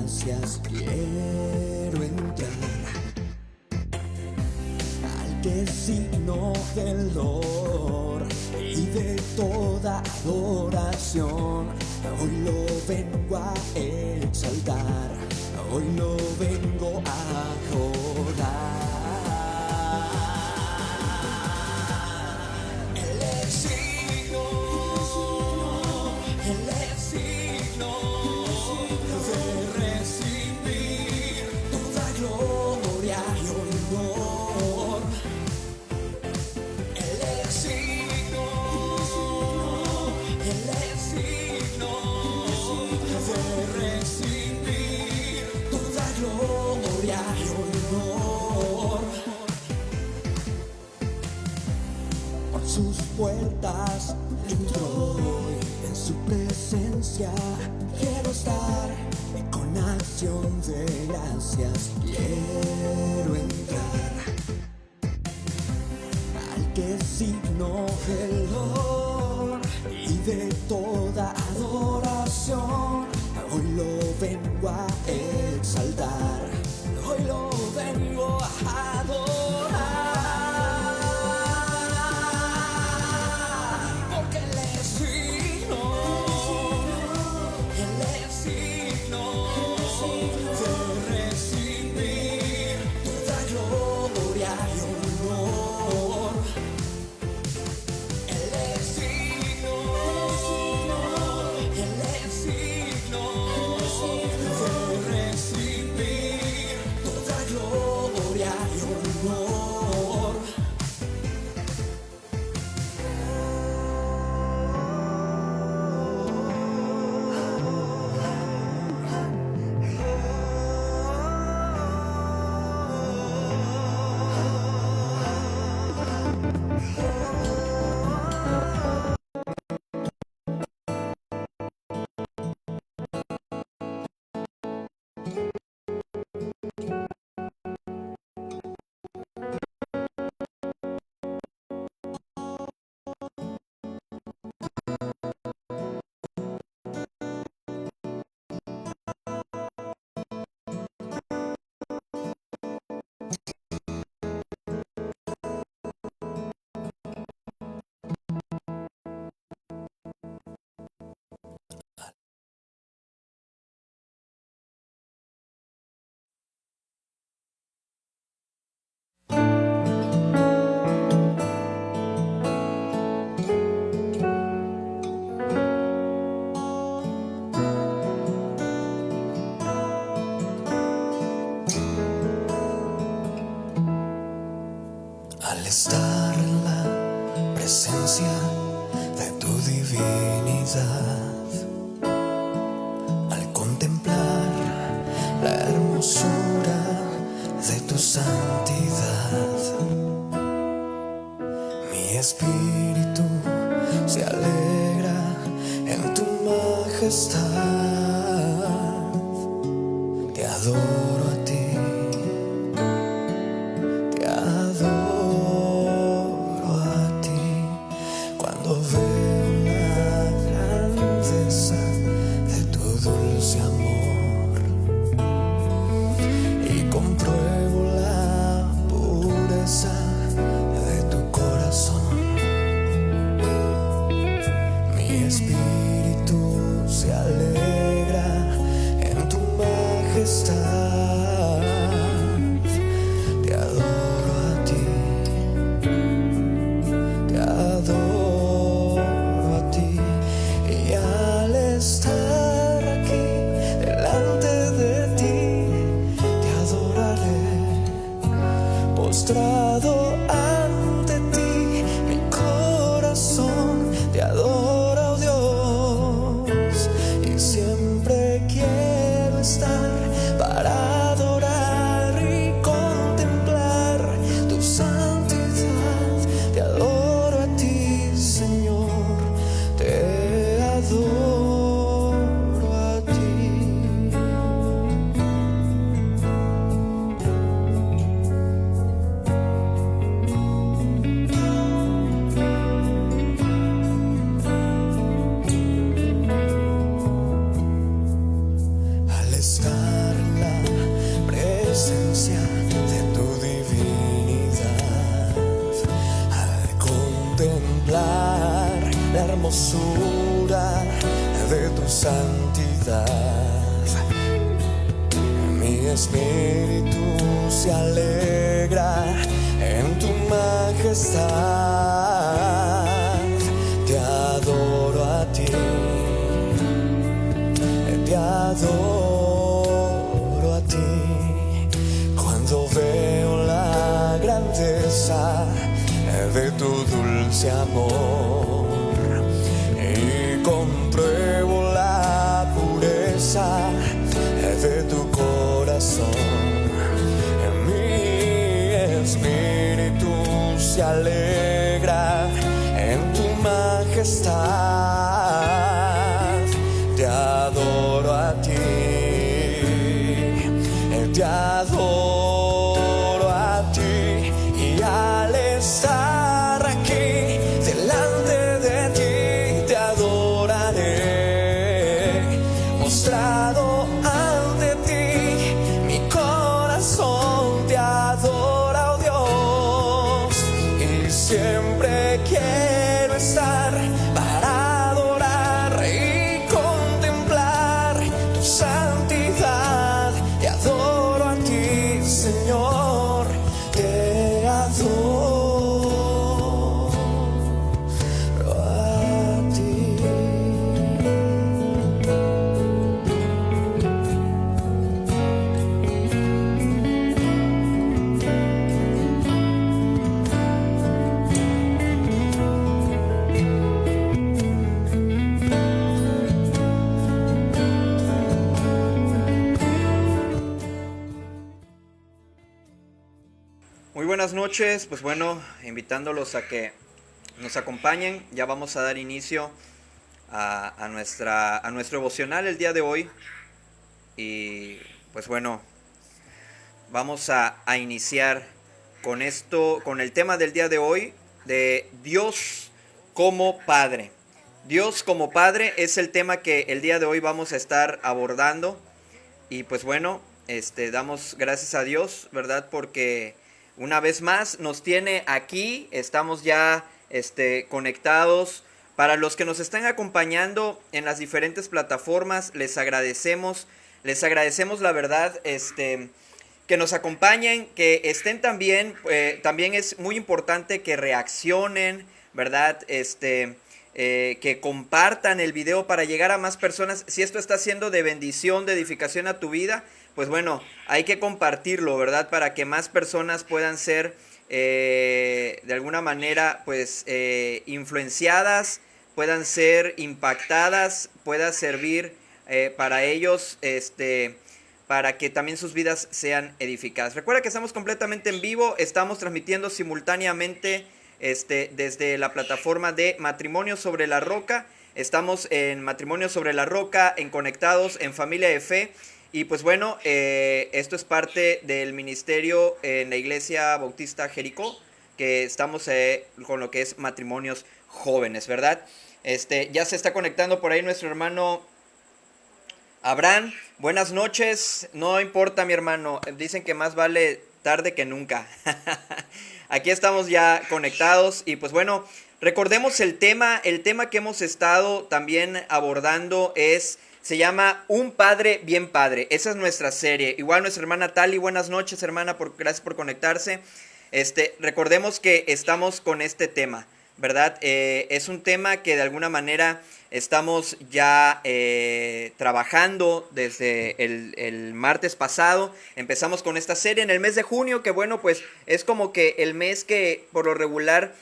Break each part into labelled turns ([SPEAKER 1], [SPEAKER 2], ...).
[SPEAKER 1] gracias quiero entrar al que es signo del dolor y de toda adoración. Hoy lo vengo a exaltar, hoy lo vengo a adorar. Él es signo, Él es signo de recibir toda gloria y honor. Él es signo, Él es signo de recibir toda gloria y honor. Por sus puertas entro y en su presencia quiero estar, y con acción de gracias quiero entrar al que es signo del dolor y de toda adoración. Hoy lo vengo a exaltar, hoy lo vengo a adorar, porque Él es signo, Él es signo de recibir toda gloria y honor. Él es signo, Él es signo de recibir toda gloria y honor. Al estar en la presencia de tu divinidad, al contemplar la hermosura de tu santidad, mi espíritu se alegra en tu majestad. Te adoro a ti, te adoro a ti, cuando veo la grandeza de tu dulce amor y compruebo la pureza de tu corazón. Mi espíritu se alegra en tu majestad. Te adoro a ti, te adoro a ti, y al estar aquí delante de ti, te adoraré, postrado ante ti, mi corazón te adora, oh Dios, y siempre quiero estar para adorar y contemplar tu santidad. Te adoro a ti, Señor, te adoro a ti. Al estar presencia de tu divinidad, al contemplar la hermosura de tu santidad, mi espíritu se alegra en tu majestad. Te adoro a ti, te adoro a ti. Cuando veo la grandeza de tu dulce amor y compruebo la pureza de tu corazón, mi espíritu se alegra en tu majestad. Te adoro a ti, te adoro a ti, y al estar aquí delante de ti te adoraré, mostrado ante ti mi corazón te adora, oh Dios, y siempre quiero estar para adorar y contemplar tu santidad. Te adoro a ti, Señor, te adoro a ti.
[SPEAKER 2] Muy buenas noches, pues bueno, invitándolos a que nos acompañen. Ya vamos a dar inicio a nuestro devocional el día de hoy. Y pues bueno, vamos a iniciar con el tema del día de hoy, de Dios como Padre. Dios como Padre es el tema que el día de hoy vamos a estar abordando. Y pues bueno, damos gracias a Dios, ¿verdad? Porque una vez más nos tiene aquí, estamos ya conectados. Para los que nos están acompañando en las diferentes plataformas, les agradecemos la verdad, que nos acompañen, que estén también. También es muy importante que reaccionen, ¿verdad? Que compartan el video para llegar a más personas. Si esto está siendo de bendición, de edificación a tu vida, pues bueno, hay que compartirlo, ¿verdad? Para que más personas puedan ser de alguna manera pues influenciadas, puedan ser impactadas, pueda servir para ellos, para que también sus vidas sean edificadas. Recuerda que estamos completamente en vivo, estamos transmitiendo simultáneamente desde la plataforma de Matrimonio sobre la Roca. Estamos en Matrimonio sobre la Roca, en Conectados, en Familia de Fe. Y pues bueno, esto es parte del ministerio en la Iglesia Bautista Jericó, que estamos con lo que es matrimonios jóvenes, ¿verdad? Ya se está conectando por ahí nuestro hermano Abraham. Buenas noches. No importa, mi hermano, dicen que más vale tarde que nunca. Aquí estamos ya conectados y pues bueno, recordemos el tema que hemos estado también abordando se llama Un Padre Bien Padre. Esa es nuestra serie. Igual nuestra hermana Tali, buenas noches, hermana, gracias por conectarse. Recordemos que estamos con este tema, ¿verdad? Es un tema que de alguna manera estamos ya trabajando desde el martes pasado. Empezamos con esta serie en el mes de junio, que bueno, pues es como que el mes que por lo regular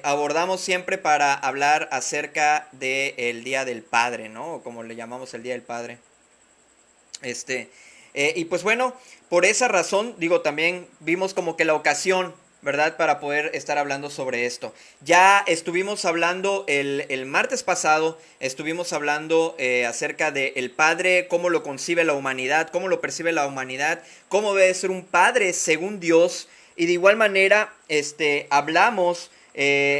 [SPEAKER 2] abordamos siempre para hablar acerca del Día del Padre, ¿no? O como le llamamos, el Día del Padre. Y pues bueno, por esa razón, digo, también vimos como que la ocasión, ¿verdad? Para poder estar hablando sobre esto. Ya estuvimos hablando el martes pasado, estuvimos hablando acerca del Padre, cómo lo concibe la humanidad, cómo lo percibe la humanidad, cómo debe ser un Padre según Dios. Y de igual manera, hablamos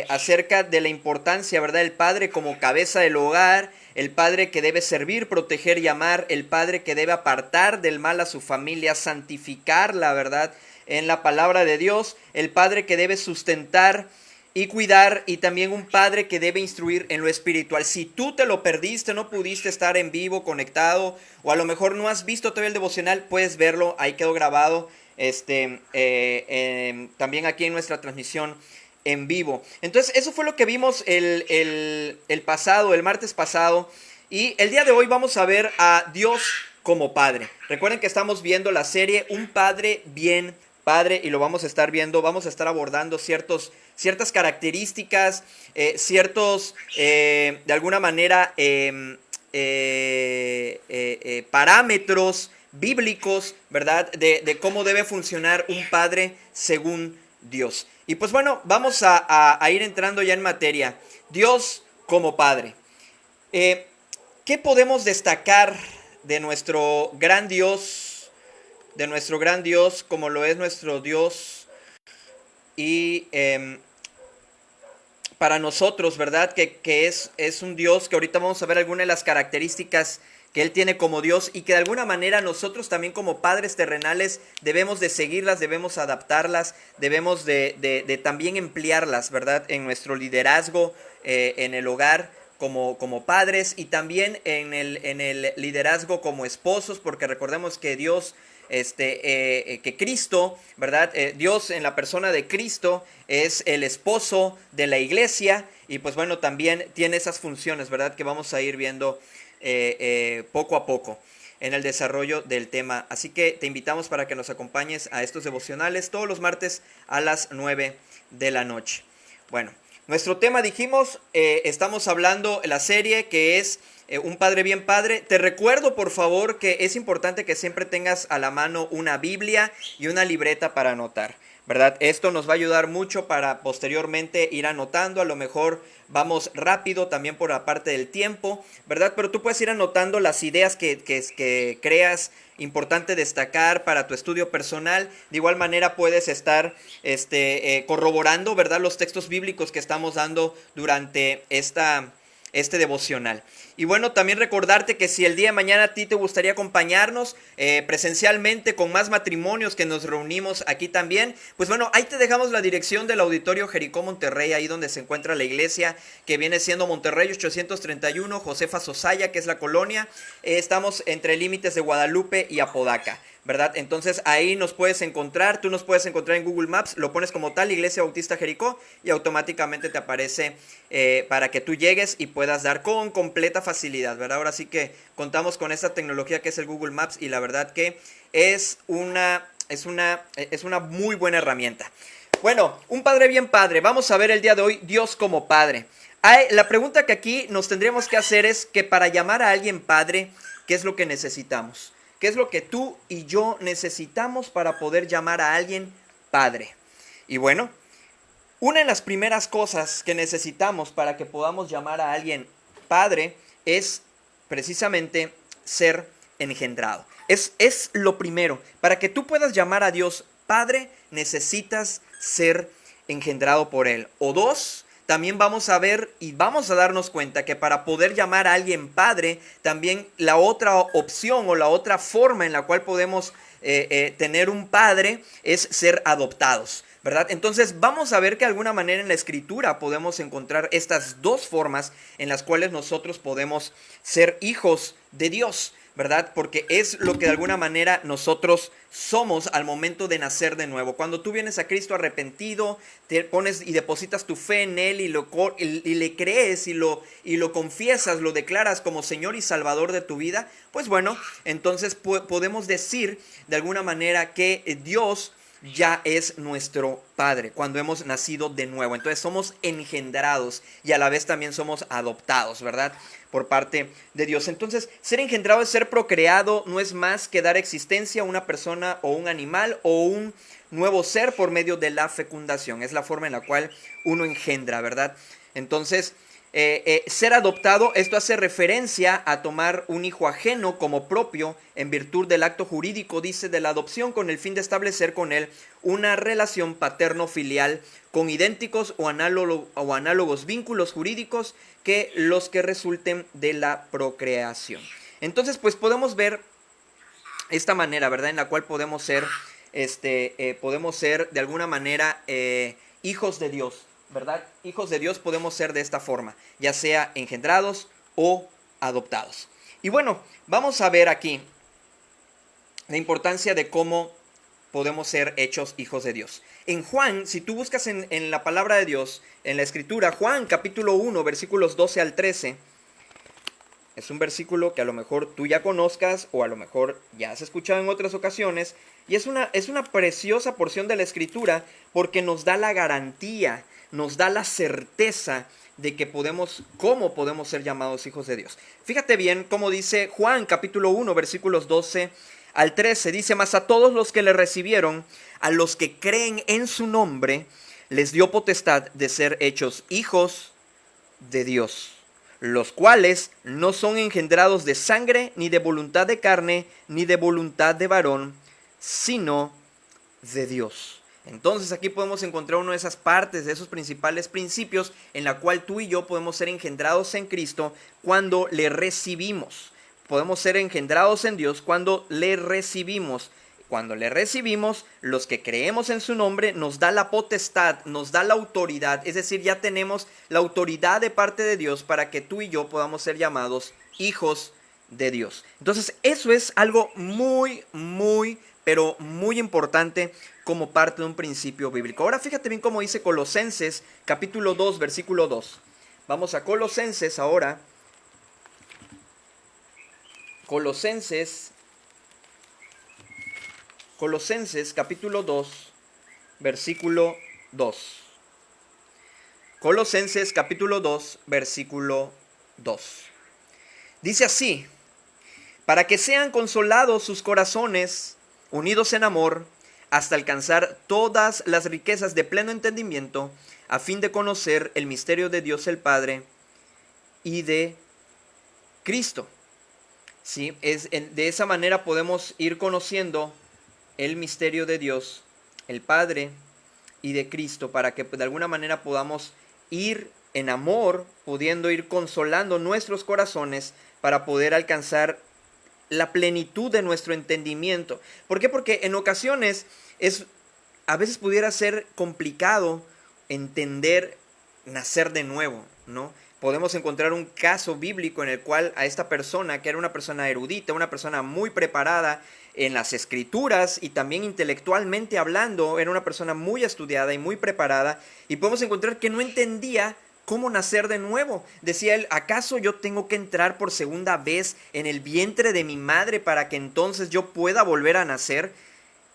[SPEAKER 2] acerca de la importancia, ¿verdad? El padre como cabeza del hogar, el padre que debe servir, proteger y amar, el padre que debe apartar del mal a su familia, santificar la verdad en la palabra de Dios, el padre que debe sustentar y cuidar, y también un padre que debe instruir en lo espiritual. Si tú te lo perdiste, no pudiste estar en vivo, conectado, o a lo mejor no has visto todavía el devocional, puedes verlo, ahí quedó grabado, también aquí en nuestra transmisión en vivo. Entonces eso fue lo que vimos el martes pasado, y el día de hoy vamos a ver a Dios como Padre. Recuerden que estamos viendo la serie Un Padre Bien Padre, y lo vamos a estar viendo, vamos a estar abordando ciertas características, de alguna manera, parámetros bíblicos, ¿verdad? De cómo debe funcionar un padre según Dios. Y pues bueno, vamos a ir entrando ya en materia. Dios como Padre. ¿Qué podemos destacar de nuestro gran Dios? De nuestro gran Dios, como lo es nuestro Dios, y para nosotros, ¿verdad? Que es un Dios que ahorita vamos a ver algunas de las características que Él tiene como Dios, y que de alguna manera nosotros también como padres terrenales debemos de seguirlas, debemos adaptarlas, debemos de también emplearlas, ¿verdad? En nuestro liderazgo, en el hogar, como padres, y también en el liderazgo como esposos, porque recordemos que Dios, que Cristo, ¿verdad? Dios en la persona de Cristo es el esposo de la iglesia, y pues bueno, también tiene esas funciones, ¿verdad? Que vamos a ir viendo poco a poco en el desarrollo del tema. Así que te invitamos para que nos acompañes a estos devocionales todos los martes a las 9 de la noche. Bueno, nuestro tema, dijimos, estamos hablando la serie que es Un Padre Bien Padre. Te recuerdo, por favor, que es importante que siempre tengas a la mano una Biblia y una libreta para anotar, ¿verdad? Esto nos va a ayudar mucho para posteriormente ir anotando. A lo mejor vamos rápido también por la parte del tiempo, ¿verdad? Pero tú puedes ir anotando las ideas que creas importante destacar para tu estudio personal. De igual manera puedes estar corroborando, ¿verdad?, los textos bíblicos que estamos dando durante este devocional. Y bueno, también recordarte que si el día de mañana a ti te gustaría acompañarnos presencialmente con más matrimonios que nos reunimos aquí también, pues bueno, ahí te dejamos la dirección del Auditorio Jericó Monterrey, ahí donde se encuentra la iglesia, que viene siendo Monterrey 831, Josefa Sosaya, que es la colonia. Estamos entre límites de Guadalupe y Apodaca, ¿verdad? Entonces ahí nos puedes encontrar, tú nos puedes encontrar en Google Maps, lo pones como tal, Iglesia Bautista Jericó, y automáticamente te aparece para que tú llegues y puedas dar con completa facilidad, ¿verdad? Ahora sí que contamos con esta tecnología que es el Google Maps, y la verdad que es una muy buena herramienta. Bueno, un padre bien padre. Vamos a ver el día de hoy Dios como Padre. La pregunta que aquí nos tendríamos que hacer es que para llamar a alguien padre, ¿qué es lo que necesitamos? ¿Qué es lo que tú y yo necesitamos para poder llamar a alguien padre? Y bueno, una de las primeras cosas que necesitamos para que podamos llamar a alguien padre es precisamente ser engendrado. Es lo primero. Para que tú puedas llamar a Dios Padre, necesitas ser engendrado por Él. O dos, también vamos a ver y vamos a darnos cuenta que para poder llamar a alguien Padre, también la otra opción o la otra forma en la cual podemos tener un padre es ser adoptados, ¿verdad? Entonces vamos a ver que de alguna manera en la Escritura podemos encontrar estas dos formas en las cuales nosotros podemos ser hijos de Dios, ¿verdad? Porque es lo que de alguna manera nosotros somos al momento de nacer de nuevo. Cuando tú vienes a Cristo arrepentido, te pones y depositas tu fe en Él y le crees y lo confiesas, lo declaras como Señor y Salvador de tu vida, pues bueno, entonces podemos decir de alguna manera que Dios ya es nuestro Padre cuando hemos nacido de nuevo. Entonces somos engendrados y a la vez también somos adoptados, ¿verdad?, por parte de Dios. Entonces ser engendrado es ser procreado, no es más que dar existencia a una persona o un animal o un nuevo ser por medio de la fecundación. Es la forma en la cual uno engendra, ¿verdad? Entonces ser adoptado, esto hace referencia a tomar un hijo ajeno como propio en virtud del acto jurídico, dice, de la adopción, con el fin de establecer con él una relación paterno-filial con idénticos o análogos vínculos jurídicos que los que resulten de la procreación. Entonces, pues podemos ver esta manera, ¿verdad?, en la cual podemos ser de alguna manera hijos de Dios, ¿verdad? Hijos de Dios podemos ser de esta forma, ya sea engendrados o adoptados. Y bueno, vamos a ver aquí la importancia de cómo podemos ser hechos hijos de Dios. En Juan, si tú buscas en la palabra de Dios, en la escritura, Juan capítulo 1, versículos 12 al 13, es un versículo que a lo mejor tú ya conozcas o a lo mejor ya has escuchado en otras ocasiones, y es una preciosa porción de la escritura porque nos da la garantía, nos da la certeza de que cómo podemos ser llamados hijos de Dios. Fíjate bien cómo dice Juan capítulo 1 versículos 12 al 13, dice: mas a todos los que le recibieron, a los que creen en su nombre, les dio potestad de ser hechos hijos de Dios, los cuales no son engendrados de sangre, ni de voluntad de carne, ni de voluntad de varón, sino de Dios. Entonces aquí podemos encontrar una de esas partes, de esos principales principios en la cual tú y yo podemos ser engendrados en Cristo cuando le recibimos. Podemos ser engendrados en Dios cuando le recibimos. Cuando le recibimos, los que creemos en su nombre, nos da la potestad, nos da la autoridad. Es decir, ya tenemos la autoridad de parte de Dios para que tú y yo podamos ser llamados hijos de Dios. Entonces, eso es algo muy, pero muy importante como parte de un principio bíblico. Ahora fíjate bien cómo dice Colosenses capítulo 2, versículo 2. Vamos a Colosenses ahora. Colosenses capítulo 2, versículo 2. Colosenses capítulo 2, versículo 2. Dice así: para que sean consolados sus corazones, unidos en amor, hasta alcanzar todas las riquezas de pleno entendimiento, a fin de conocer el misterio de Dios el Padre y de Cristo. ¿Sí? De esa manera podemos ir conociendo el misterio de Dios, el Padre y de Cristo, para que de alguna manera podamos ir en amor, pudiendo ir consolando nuestros corazones para poder alcanzar la plenitud de nuestro entendimiento. ¿Por qué? Porque en ocasiones a veces pudiera ser complicado entender nacer de nuevo, ¿no? Podemos encontrar un caso bíblico en el cual a esta persona, que era una persona erudita, una persona muy preparada en las escrituras y también intelectualmente hablando, era una persona muy estudiada y muy preparada, y podemos encontrar que no entendía cómo nacer de nuevo. Decía él: ¿acaso yo tengo que entrar por segunda vez en el vientre de mi madre para que entonces yo pueda volver a nacer?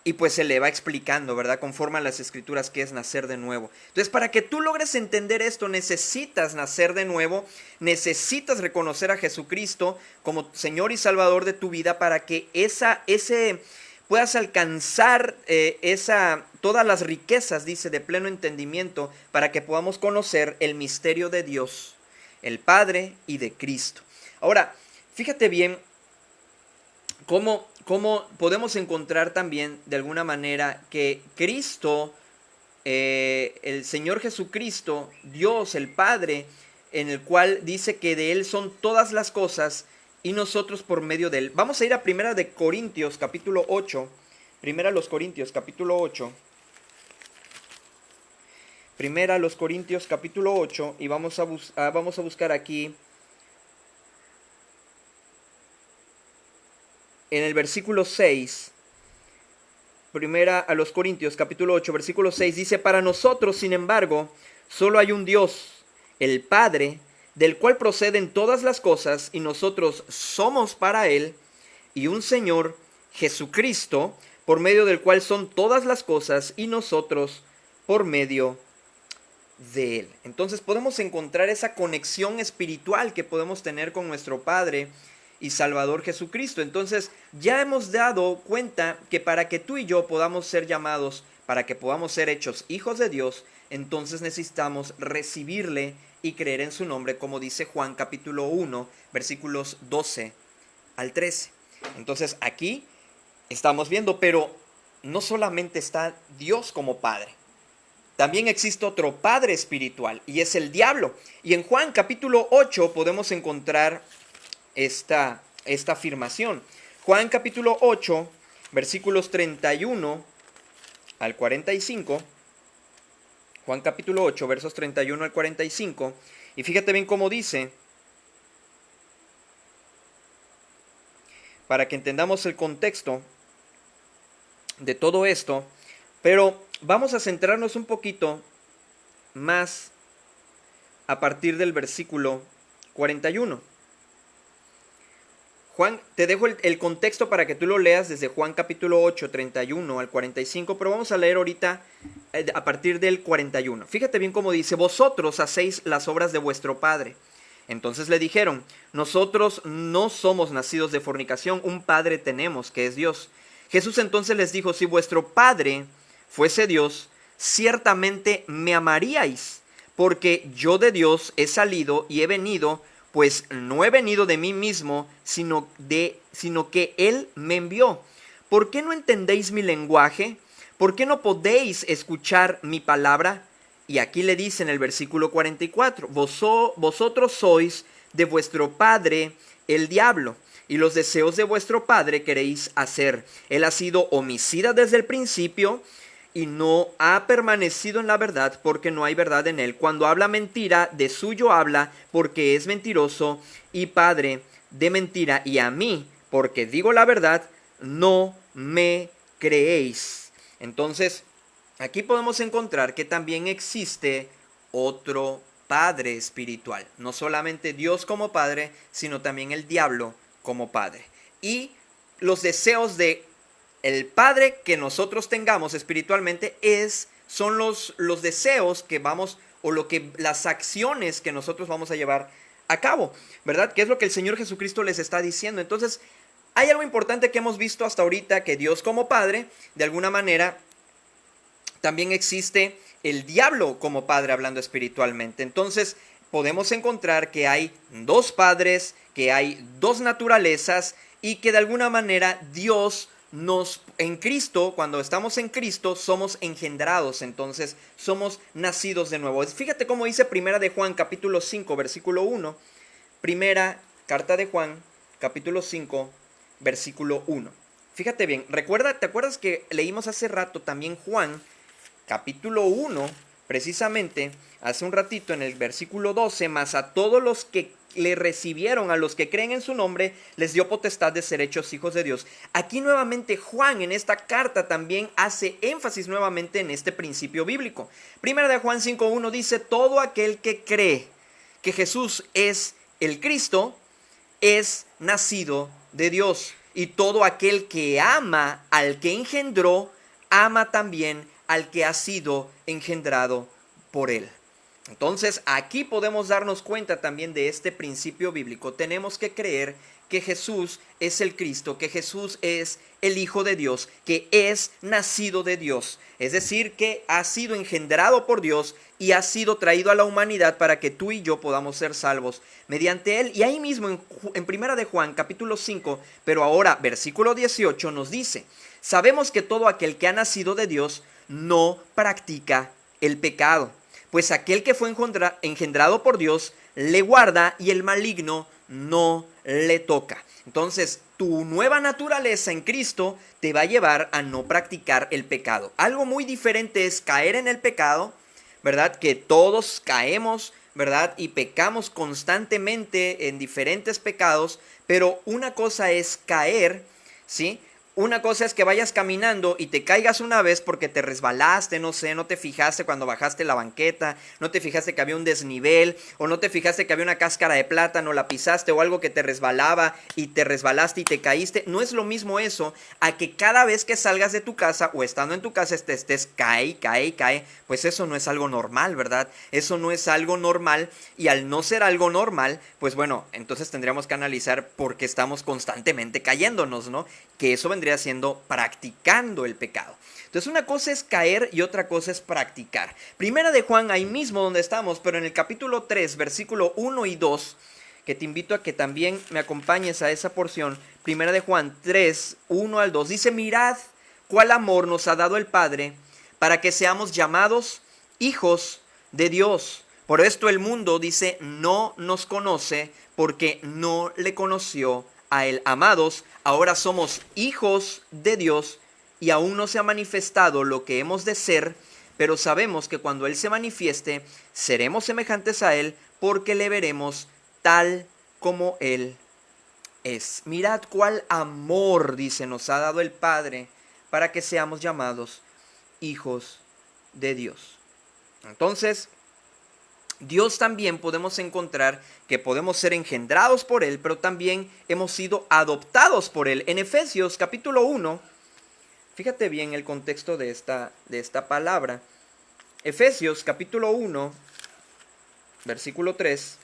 [SPEAKER 2] Y pues se le va explicando, ¿verdad?, conforme a las escrituras, qué es nacer de nuevo. Entonces, para que tú logres entender esto, necesitas nacer de nuevo, necesitas reconocer a Jesucristo como Señor y Salvador de tu vida, para que puedas alcanzar todas las riquezas, dice, de pleno entendimiento, para que podamos conocer el misterio de Dios, el Padre y de Cristo. Ahora, fíjate bien cómo podemos encontrar también de alguna manera que Cristo, el Señor Jesucristo, Dios el Padre, en el cual dice que de Él son todas las cosas y nosotros por medio de Él. Vamos a ir a Primera de Corintios capítulo 8. Primera a los Corintios capítulo 8. Primera a los Corintios capítulo 8 y vamos a buscar aquí en el versículo 6, Primera a los Corintios, capítulo 8, versículo 6, dice: para nosotros, sin embargo, solo hay un Dios, el Padre, del cual proceden todas las cosas, y nosotros somos para Él, y un Señor, Jesucristo, por medio del cual son todas las cosas, y nosotros por medio de Él. Entonces podemos encontrar esa conexión espiritual que podemos tener con nuestro Padre y Salvador Jesucristo. Entonces ya hemos dado cuenta que para que tú y yo podamos ser llamados, para que podamos ser hechos hijos de Dios, entonces necesitamos recibirle y creer en su nombre, como dice Juan capítulo 1, versículos 12 al 13. Entonces aquí estamos viendo, pero no solamente está Dios como Padre, también existe otro padre espiritual y es el diablo. Y en Juan capítulo 8 podemos encontrar esta afirmación. Juan capítulo 8, versículos 31 al 45. Juan capítulo 8, versos 31 al 45. Y fíjate bien cómo dice, para que entendamos el contexto de todo esto. Pero vamos a centrarnos un poquito más a partir del versículo 41. Juan, te dejo el contexto para que tú lo leas desde Juan capítulo 8, 31 al 45, pero vamos a leer ahorita a partir del 41. Fíjate bien cómo dice, vosotros hacéis las obras de vuestro padre. Entonces le dijeron, nosotros no somos nacidos de fornicación, un padre tenemos, que es Dios. Jesús entonces les dijo, si vuestro padre fuese Dios, ciertamente me amaríais, porque yo de Dios he salido y he venido, pues no he venido de mí mismo, sino que Él me envió. ¿Por qué no entendéis mi lenguaje? ¿Por qué no podéis escuchar mi palabra? Y aquí le dice en el versículo 44, vosotros sois de vuestro padre el diablo, y los deseos de vuestro padre queréis hacer. Él ha sido homicida desde el principio, y no ha permanecido en la verdad, porque no hay verdad en él. Cuando habla mentira, de suyo habla, porque es mentiroso y padre de mentira. Y a mí, porque digo la verdad, no me creéis. Entonces, aquí podemos encontrar que también existe otro padre espiritual. No solamente Dios como padre, sino también el diablo como padre. Y los deseos de el padre que nosotros tengamos espiritualmente son los deseos que vamos, o las acciones que nosotros vamos a llevar a cabo, ¿verdad? Que es lo que el Señor Jesucristo les está diciendo. Entonces, hay algo importante que hemos visto hasta ahorita, que Dios como padre, de alguna manera, también existe el diablo como padre hablando espiritualmente. Entonces, podemos encontrar que hay dos padres, que hay dos naturalezas y que de alguna manera Dios en Cristo, cuando estamos en Cristo, somos engendrados, entonces somos nacidos de nuevo. Fíjate cómo dice Primera de Juan, capítulo 5, versículo 1. Primera carta de Juan, capítulo 5, versículo 1. Fíjate bien, ¿te acuerdas que leímos hace rato también Juan, capítulo 1, precisamente, hace un ratito en el versículo 12, más a todos los que le recibieron, a los que creen en su nombre, les dio potestad de ser hechos hijos de Dios. Aquí nuevamente Juan en esta carta también hace énfasis nuevamente en este principio bíblico. Primera de Juan 5.1 dice, todo aquel que cree que Jesús es el Cristo, es nacido de Dios. Y todo aquel que ama al que engendró, ama también al que ha sido engendrado por él. Entonces, aquí podemos darnos cuenta también de este principio bíblico. Tenemos que creer que Jesús es el Cristo, que Jesús es el Hijo de Dios, que es nacido de Dios. Es decir, que ha sido engendrado por Dios y ha sido traído a la humanidad para que tú y yo podamos ser salvos mediante él. Y ahí mismo en Primera de Juan, capítulo 5, pero ahora versículo 18 nos dice, sabemos que todo aquel que ha nacido de Dios no practica el pecado, pues aquel que fue engendrado por Dios le guarda y el maligno no le toca. Entonces, tu nueva naturaleza en Cristo te va a llevar a no practicar el pecado. Algo muy diferente es caer en el pecado, ¿verdad? Que todos caemos, ¿verdad? Y pecamos constantemente en diferentes pecados, pero una cosa es caer, ¿sí? Una cosa es que vayas caminando y te caigas una vez porque te resbalaste, no sé, no te fijaste cuando bajaste la banqueta, no te fijaste que había un desnivel, o no te fijaste que había una cáscara de plátano, la pisaste o algo que te resbalaba y te resbalaste y te caíste. No es lo mismo eso a que cada vez que salgas de tu casa o estando en tu casa estés cae. Pues eso no es algo normal, ¿verdad? Eso no es algo normal, y al no ser algo normal, pues bueno, entonces tendríamos que analizar por qué estamos constantemente cayéndonos, ¿no? Que eso vendría vendría siendo practicando el pecado. Entonces una cosa es caer y otra cosa es practicar. Primera de Juan, ahí mismo donde estamos, pero en el capítulo 3, versículo 1 y 2, que te invito a que también me acompañes a esa porción. Primera de Juan 3, 1 al 2, dice: mirad cuál amor nos ha dado el Padre para que seamos llamados hijos de Dios. Por esto el mundo, dice, no nos conoce porque no le conoció a él. Amados, ahora somos hijos de Dios y aún no se ha manifestado lo que hemos de ser, pero sabemos que cuando Él se manifieste, seremos semejantes a Él porque le veremos tal como Él es. Mirad cuál amor, dice, nos ha dado el Padre para que seamos llamados hijos de Dios. Entonces, Dios también podemos encontrar que podemos ser engendrados por Él, pero también hemos sido adoptados por Él. En Efesios capítulo 1, fíjate bien el contexto de esta palabra. Efesios capítulo 1, versículo 3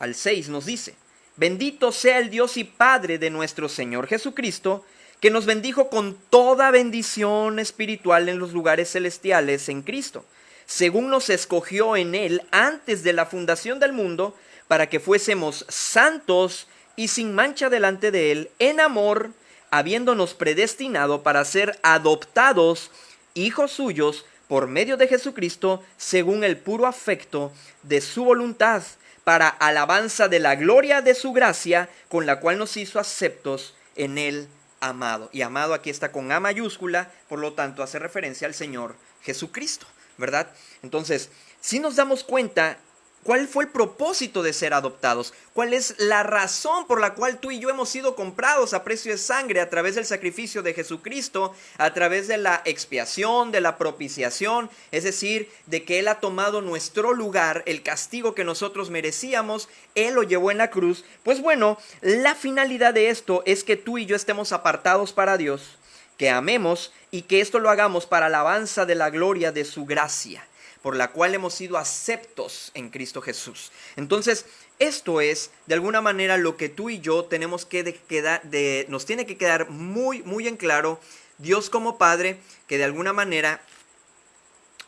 [SPEAKER 2] al 6 nos dice: bendito sea el Dios y Padre de nuestro Señor Jesucristo, que nos bendijo con toda bendición espiritual en los lugares celestiales en Cristo, según nos escogió en Él antes de la fundación del mundo, para que fuésemos santos y sin mancha delante de Él, en amor, habiéndonos predestinado para ser adoptados hijos suyos por medio de Jesucristo, según el puro afecto de su voluntad, para alabanza de la gloria de su gracia, con la cual nos hizo aceptos en el amado. Y amado aquí está con A mayúscula, por lo tanto hace referencia al Señor Jesucristo, ¿verdad? Entonces, si nos damos cuenta, ¿cuál fue el propósito de ser adoptados? ¿Cuál es la razón por la cual tú y yo hemos sido comprados a precio de sangre a través del sacrificio de Jesucristo, a través de la expiación, de la propiciación, es decir, de que Él ha tomado nuestro lugar, el castigo que nosotros merecíamos, Él lo llevó en la cruz? Pues bueno, la finalidad de esto es que tú y yo estemos apartados para Dios, que amemos y que esto lo hagamos para alabanza de la gloria de su gracia, por la cual hemos sido aceptos en Cristo Jesús. Entonces, esto es, de alguna manera, lo que tú y yo tenemos que nos tiene que quedar muy, muy en claro. Dios como Padre, que de alguna manera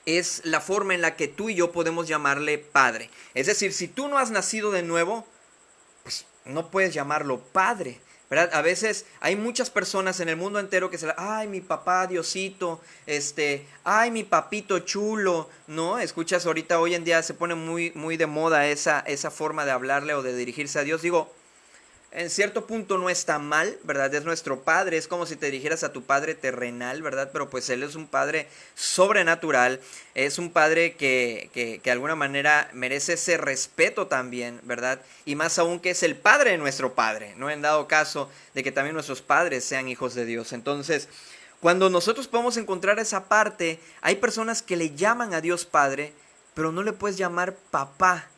[SPEAKER 2] es la forma en la que tú y yo podemos llamarle Padre. Es decir, si tú no has nacido de nuevo, pues no puedes llamarlo Padre, ¿verdad? A veces hay muchas personas en el mundo entero que se ay, mi papá Diosito, ay, mi papito chulo, ¿no? Escuchas ahorita, hoy en día se pone muy, muy de moda esa forma de hablarle o de dirigirse a Dios. Digo, en cierto punto no está mal, ¿verdad? Es nuestro Padre, es como si te dirigieras a tu Padre terrenal, ¿verdad? Pero pues Él es un Padre sobrenatural, es un Padre que de alguna manera merece ese respeto también, ¿verdad? Y más aún que es el Padre de nuestro Padre, ¿no? En dado caso de que también nuestros padres sean hijos de Dios. Entonces, cuando nosotros podemos encontrar esa parte, hay personas que le llaman a Dios Padre, pero no le puedes llamar papá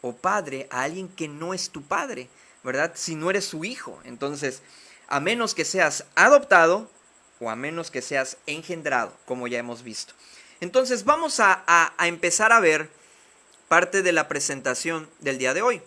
[SPEAKER 2] o padre a alguien que no es tu padre, ¿verdad? Si no eres su hijo. Entonces, a menos que seas adoptado o a menos que seas engendrado, como ya hemos visto. Entonces, vamos a empezar a ver parte de la presentación del día de hoy.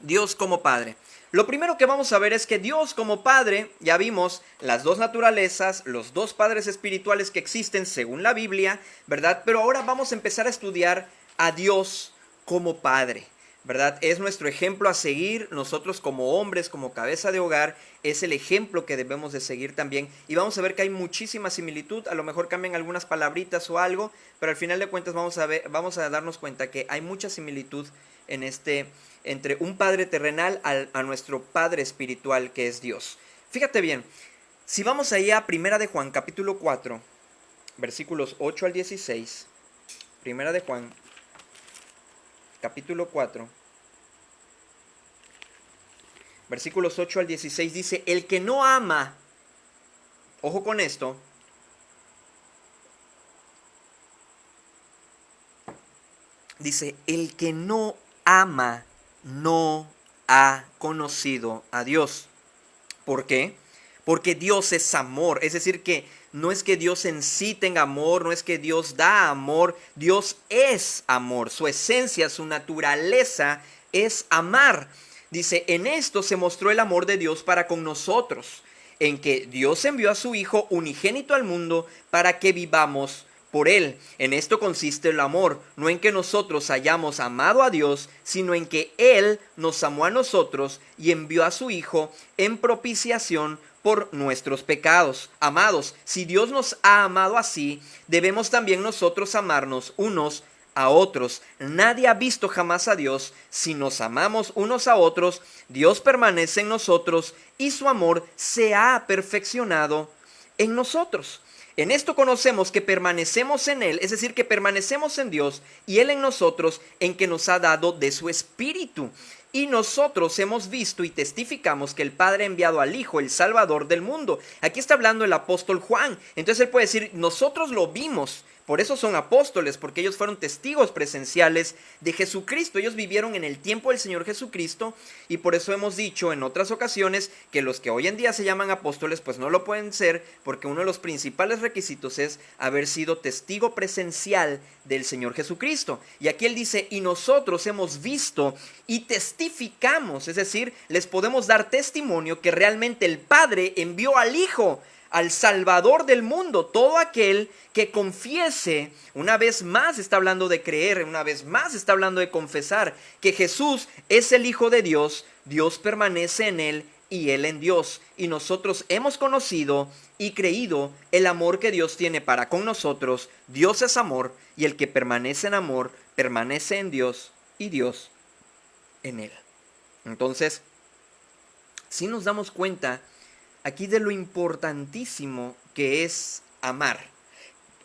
[SPEAKER 2] Dios como Padre. Lo primero que vamos a ver es que Dios como Padre, ya vimos las dos naturalezas, los dos padres espirituales que existen según la Biblia, ¿verdad? Pero ahora vamos a empezar a estudiar a Dios como Padre, ¿verdad? Es nuestro ejemplo a seguir. Nosotros como hombres, como cabeza de hogar, es el ejemplo que debemos de seguir también. Y vamos a ver que hay muchísima similitud. A lo mejor cambian algunas palabritas o algo, pero al final de cuentas vamos a darnos cuenta que hay mucha similitud en entre un Padre terrenal a nuestro Padre espiritual que es Dios. Fíjate bien, si vamos ahí a Primera de Juan, capítulo 4, versículos 8 al 16. Primera de Juan, capítulo 4, versículos 8 al 16 dice: el que no ama, ojo con esto, dice, el que no ama no ha conocido a Dios. ¿Por qué? Porque Dios es amor. Es decir, que no es que Dios en sí tenga amor, no es que Dios da amor. Dios es amor. Su esencia, su naturaleza es amar. Dice, en esto se mostró el amor de Dios para con nosotros, en que Dios envió a su Hijo unigénito al mundo para que vivamos por Él. En esto consiste el amor, no en que nosotros hayamos amado a Dios, sino en que Él nos amó a nosotros y envió a su Hijo en propiciación por nuestros pecados. Amados, si Dios nos ha amado así, debemos también nosotros amarnos unos a otros. Nadie ha visto jamás a Dios. Si nos amamos unos a otros, Dios permanece en nosotros y su amor se ha perfeccionado en nosotros. En esto conocemos que permanecemos en Él, es decir, que permanecemos en Dios y Él en nosotros, en que nos ha dado de su Espíritu. Y nosotros hemos visto y testificamos que el Padre ha enviado al Hijo, el Salvador del mundo. Aquí está hablando el apóstol Juan. Entonces él puede decir, nosotros lo vimos. Por eso son apóstoles, porque ellos fueron testigos presenciales de Jesucristo. Ellos vivieron en el tiempo del Señor Jesucristo y por eso hemos dicho en otras ocasiones que los que hoy en día se llaman apóstoles pues no lo pueden ser, porque uno de los principales requisitos es haber sido testigo presencial del Señor Jesucristo. Y aquí él dice, y nosotros hemos visto y testificamos, es decir, les podemos dar testimonio que realmente el Padre envió al Hijo, al Salvador del mundo. Todo aquel que confiese, una vez más está hablando de creer, una vez más está hablando de confesar que Jesús es el Hijo de Dios, Dios permanece en Él y Él en Dios. Y nosotros hemos conocido y creído el amor que Dios tiene para con nosotros. Dios es amor y el que permanece en amor permanece en Dios y Dios en Él. Entonces, si nos damos cuenta aquí de lo importantísimo que es amar.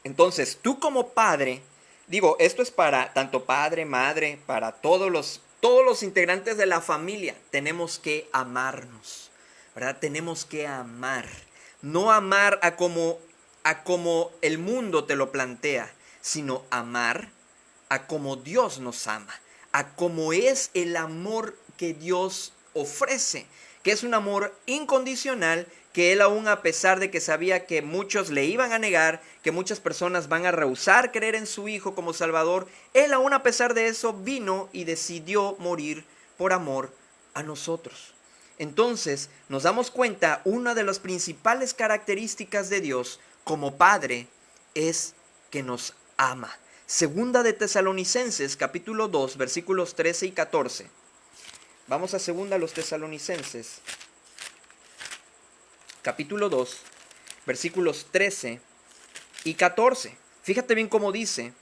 [SPEAKER 2] Entonces, tú como padre, digo, esto es para tanto padre, madre, para todos los integrantes de la familia, tenemos que amarnos, ¿verdad? Tenemos que amar. No amar a como el mundo te lo plantea, sino amar a como Dios nos ama, a como es el amor que Dios ofrece, que es un amor incondicional, que Él aún a pesar de que sabía que muchos le iban a negar, que muchas personas van a rehusar creer en su Hijo como Salvador, Él aún a pesar de eso vino y decidió morir por amor a nosotros. Entonces nos damos cuenta, una de las principales características de Dios como Padre es que nos ama. Segunda de Tesalonicenses capítulo 2 versículos 13 y 14. Vamos a segunda a los Tesalonicenses, capítulo 2, versículos 13 y 14. Fíjate bien cómo dice,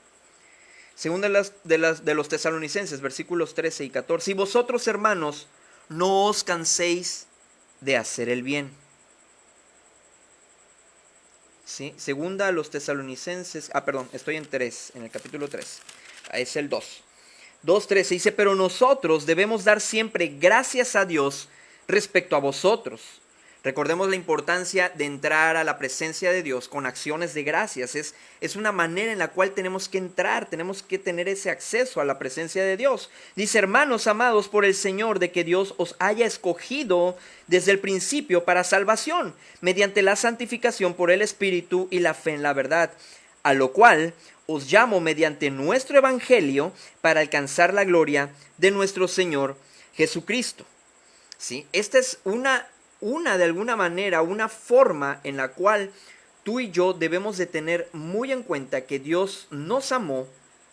[SPEAKER 2] segunda de los Tesalonicenses, versículos 13 y 14. Y vosotros, hermanos, no os canséis de hacer el bien. ¿Sí? Segunda a los Tesalonicenses, estoy en el capítulo 3, es el 2. 2:13 dice, pero nosotros debemos dar siempre gracias a Dios respecto a vosotros. Recordemos la importancia de entrar a la presencia de Dios con acciones de gracias. Es una manera en la cual tenemos que entrar, tenemos que tener ese acceso a la presencia de Dios. Dice, hermanos amados por el Señor, de que Dios os haya escogido desde el principio para salvación, mediante la santificación por el Espíritu y la fe en la verdad, a lo cual os llamo mediante nuestro evangelio para alcanzar la gloria de nuestro Señor Jesucristo. ¿Sí? Esta es una de alguna manera, una forma en la cual tú y yo debemos de tener muy en cuenta que Dios nos amó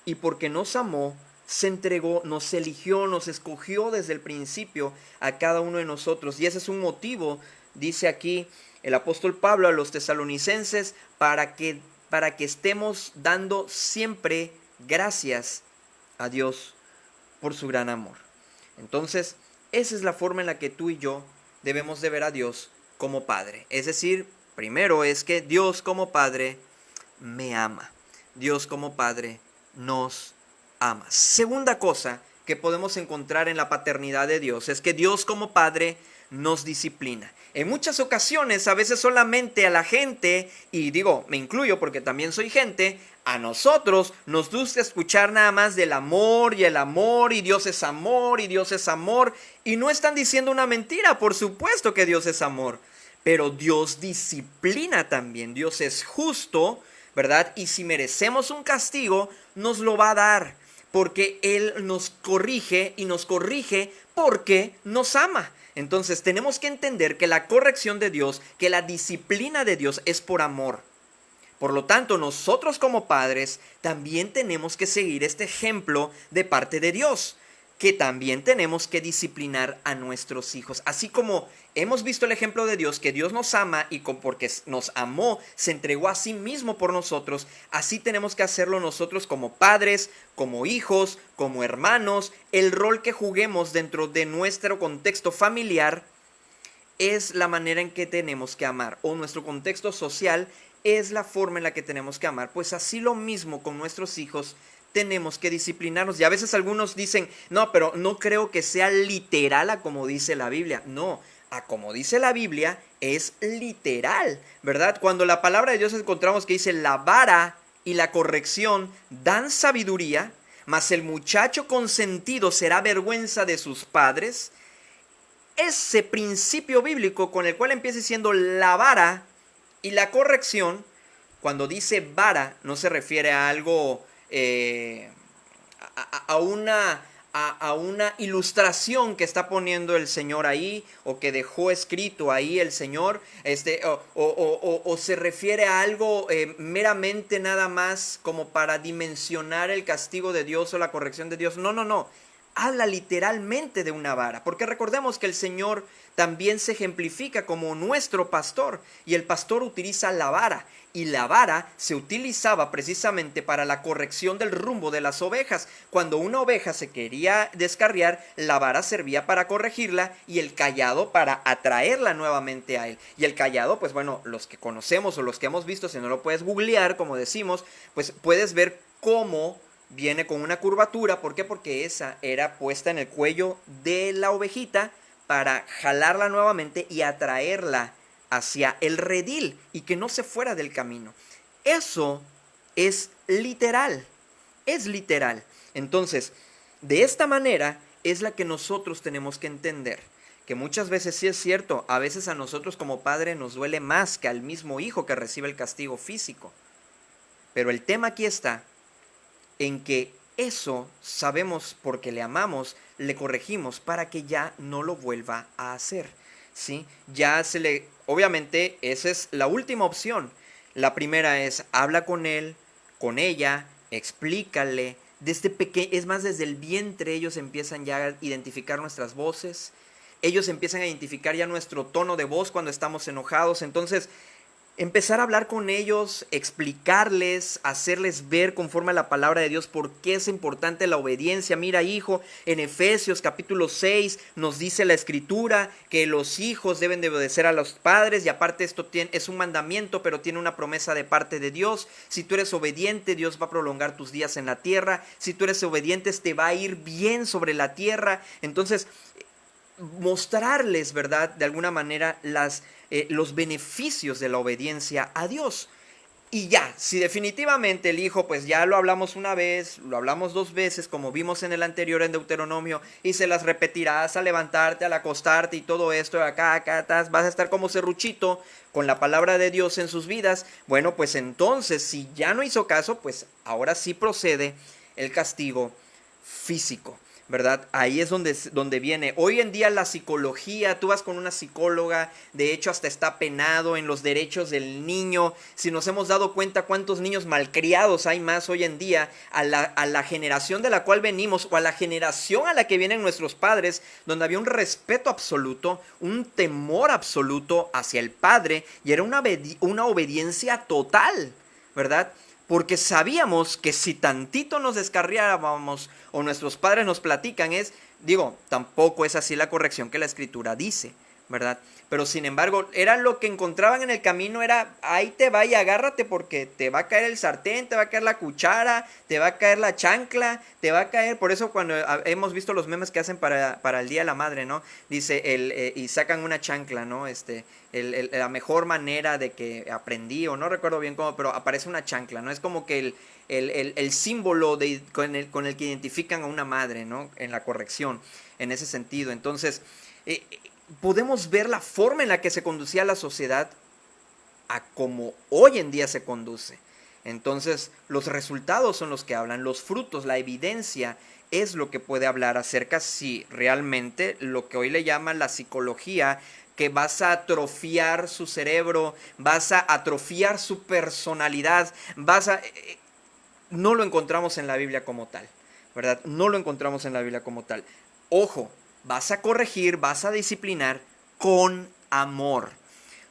[SPEAKER 2] y porque nos amó, se entregó, nos eligió, nos escogió desde el principio a cada uno de nosotros. Y ese es un motivo, dice aquí el apóstol Pablo a los tesalonicenses, para que estemos dando siempre gracias a Dios por su gran amor. Entonces, esa es la forma en la que tú y yo debemos de ver a Dios como Padre. Es decir, primero es que Dios como Padre me ama. Dios como Padre nos ama. Segunda cosa que podemos encontrar en la paternidad de Dios es que Dios como Padre nos disciplina. En muchas ocasiones, a veces solamente a la gente, y digo, me incluyo porque también soy gente, a nosotros nos gusta escuchar nada más del amor, y Dios es amor, y Dios es amor, y no están diciendo una mentira, por supuesto que Dios es amor, pero Dios disciplina también, Dios es justo, ¿verdad? Y si merecemos un castigo, nos lo va a dar. porque Él nos corrige y nos corrige porque nos ama. Entonces tenemos que entender que la corrección de Dios, que la disciplina de Dios es por amor. Por lo tanto, nosotros como padres también tenemos que seguir este ejemplo de parte de Dios, que también tenemos que disciplinar a nuestros hijos. Así como hemos visto el ejemplo de Dios, que Dios nos ama y porque nos amó, se entregó a sí mismo por nosotros, así tenemos que hacerlo nosotros como padres, como hijos, como hermanos. El rol que juguemos dentro de nuestro contexto familiar es la manera en que tenemos que amar, o nuestro contexto social es la forma en la que tenemos que amar. Pues así lo mismo con nuestros hijos, tenemos que disciplinarnos. Y a veces algunos dicen, no, pero no creo que sea literal a como dice la Biblia. No, a como dice la Biblia es literal, ¿verdad? Cuando la palabra de Dios encontramos que dice la vara y la corrección dan sabiduría, mas el muchacho consentido será vergüenza de sus padres. Ese principio bíblico con el cual empieza diciendo la vara y la corrección, cuando dice vara no se refiere a algo, a una ilustración que está poniendo el Señor ahí, o que dejó escrito ahí el Señor, o se refiere a algo meramente nada más como para dimensionar el castigo de Dios o la corrección de Dios. No. Habla literalmente de una vara, porque recordemos que el Señor también se ejemplifica como nuestro pastor, y el pastor utiliza la vara, y la vara se utilizaba precisamente para la corrección del rumbo de las ovejas. Cuando una oveja se quería descarriar, la vara servía para corregirla y el cayado para atraerla nuevamente a él. Y el cayado, pues bueno, los que conocemos o los que hemos visto, si no lo puedes googlear, como decimos, pues puedes ver cómo viene con una curvatura. ¿Por qué? Porque esa era puesta en el cuello de la ovejita para jalarla nuevamente y atraerla hacia el redil y que no se fuera del camino. Eso es literal, es literal. Entonces, de esta manera es la que nosotros tenemos que entender, que muchas veces sí es cierto, a veces a nosotros como padre nos duele más que al mismo hijo que recibe el castigo físico. Pero el tema aquí está en que eso sabemos porque le amamos, le corregimos para que ya no lo vuelva a hacer, ¿sí? Obviamente esa es la última opción. La primera es habla con él, con ella, explícale. Es más, desde el vientre ellos empiezan ya a identificar nuestras voces. Ellos empiezan a identificar ya nuestro tono de voz cuando estamos enojados. Entonces, empezar a hablar con ellos, explicarles, hacerles ver conforme a la palabra de Dios por qué es importante la obediencia. Mira, hijo, en Efesios capítulo 6 nos dice la escritura que los hijos deben de obedecer a los padres, y aparte esto es un mandamiento, pero tiene una promesa de parte de Dios. Si tú eres obediente, Dios va a prolongar tus días en la tierra. Si tú eres obediente, te va a ir bien sobre la tierra. Entonces, mostrarles, ¿verdad?, de alguna manera los beneficios de la obediencia a Dios. Y ya, si definitivamente el hijo, pues ya lo hablamos una vez, lo hablamos dos veces, como vimos en el anterior en Deuteronomio, y se las repetirás al levantarte, al acostarte y todo esto, acá, vas a estar como serruchito con la palabra de Dios en sus vidas. Bueno, pues entonces, si ya no hizo caso, pues ahora sí procede el castigo físico, ¿verdad? Ahí es donde viene. Hoy en día la psicología, tú vas con una psicóloga, de hecho hasta está penado en los derechos del niño. Si nos hemos dado cuenta cuántos niños malcriados hay más hoy en día, a la generación de la cual venimos, o a la generación a la que vienen nuestros padres, donde había un respeto absoluto, un temor absoluto hacia el padre, y era una obediencia total, ¿verdad? Porque sabíamos que si tantito nos descarriábamos o nuestros padres nos platican tampoco es así la corrección que la escritura dice, ¿verdad? Pero sin embargo, era lo que encontraban en el camino, era ahí te va y agárrate porque te va a caer el sartén, te va a caer la cuchara, te va a caer la chancla, te va a caer. Por eso cuando hemos visto los memes que hacen para el Día de la Madre, ¿no? Dice, y sacan una chancla, ¿no? La mejor manera de que aprendí, o no recuerdo bien cómo, pero aparece una chancla, ¿no? Es como que el símbolo con el que identifican a una madre, ¿no? En la corrección, en ese sentido. Entonces, podemos ver la forma en la que se conducía la sociedad a como hoy en día se conduce. Entonces, los resultados son los que hablan, los frutos, la evidencia es lo que puede hablar acerca si realmente lo que hoy le llaman la psicología, que vas a atrofiar su cerebro, vas a atrofiar su personalidad, no lo encontramos en la Biblia como tal, ¿verdad? No lo encontramos en la Biblia como tal. Ojo, vas a corregir, vas a disciplinar con amor.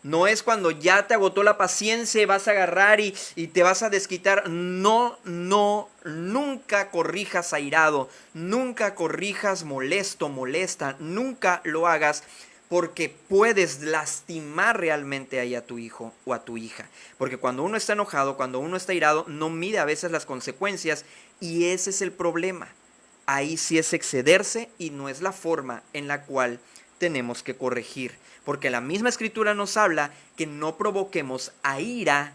[SPEAKER 2] No es cuando ya te agotó la paciencia y vas a agarrar y te vas a desquitar. No, nunca corrijas airado, nunca corrijas molesto, molesta, nunca lo hagas porque puedes lastimar realmente ahí a tu hijo o a tu hija. Porque cuando uno está enojado, cuando uno está airado, no mide a veces las consecuencias y ese es el problema. Ahí sí es excederse y no es la forma en la cual tenemos que corregir. Porque la misma escritura nos habla que no provoquemos a ira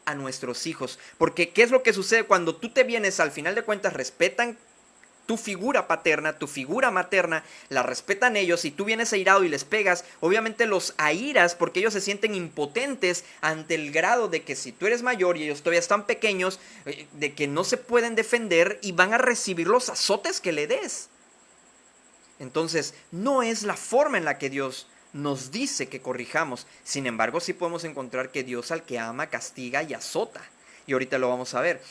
[SPEAKER 2] a nuestros hijos. Porque ¿qué es lo que sucede cuando tú te vienes, al final de cuentas, respetan tu figura paterna, tu figura materna, la respetan ellos y tú vienes airado y les pegas? Obviamente los airas porque ellos se sienten impotentes ante el grado de que si tú eres mayor y ellos todavía están pequeños, de que no se pueden defender y van a recibir los azotes que le des. Entonces, no es la forma en la que Dios nos dice que corrijamos. Sin embargo, sí podemos encontrar que Dios al que ama castiga y azota. Y ahorita lo vamos a ver.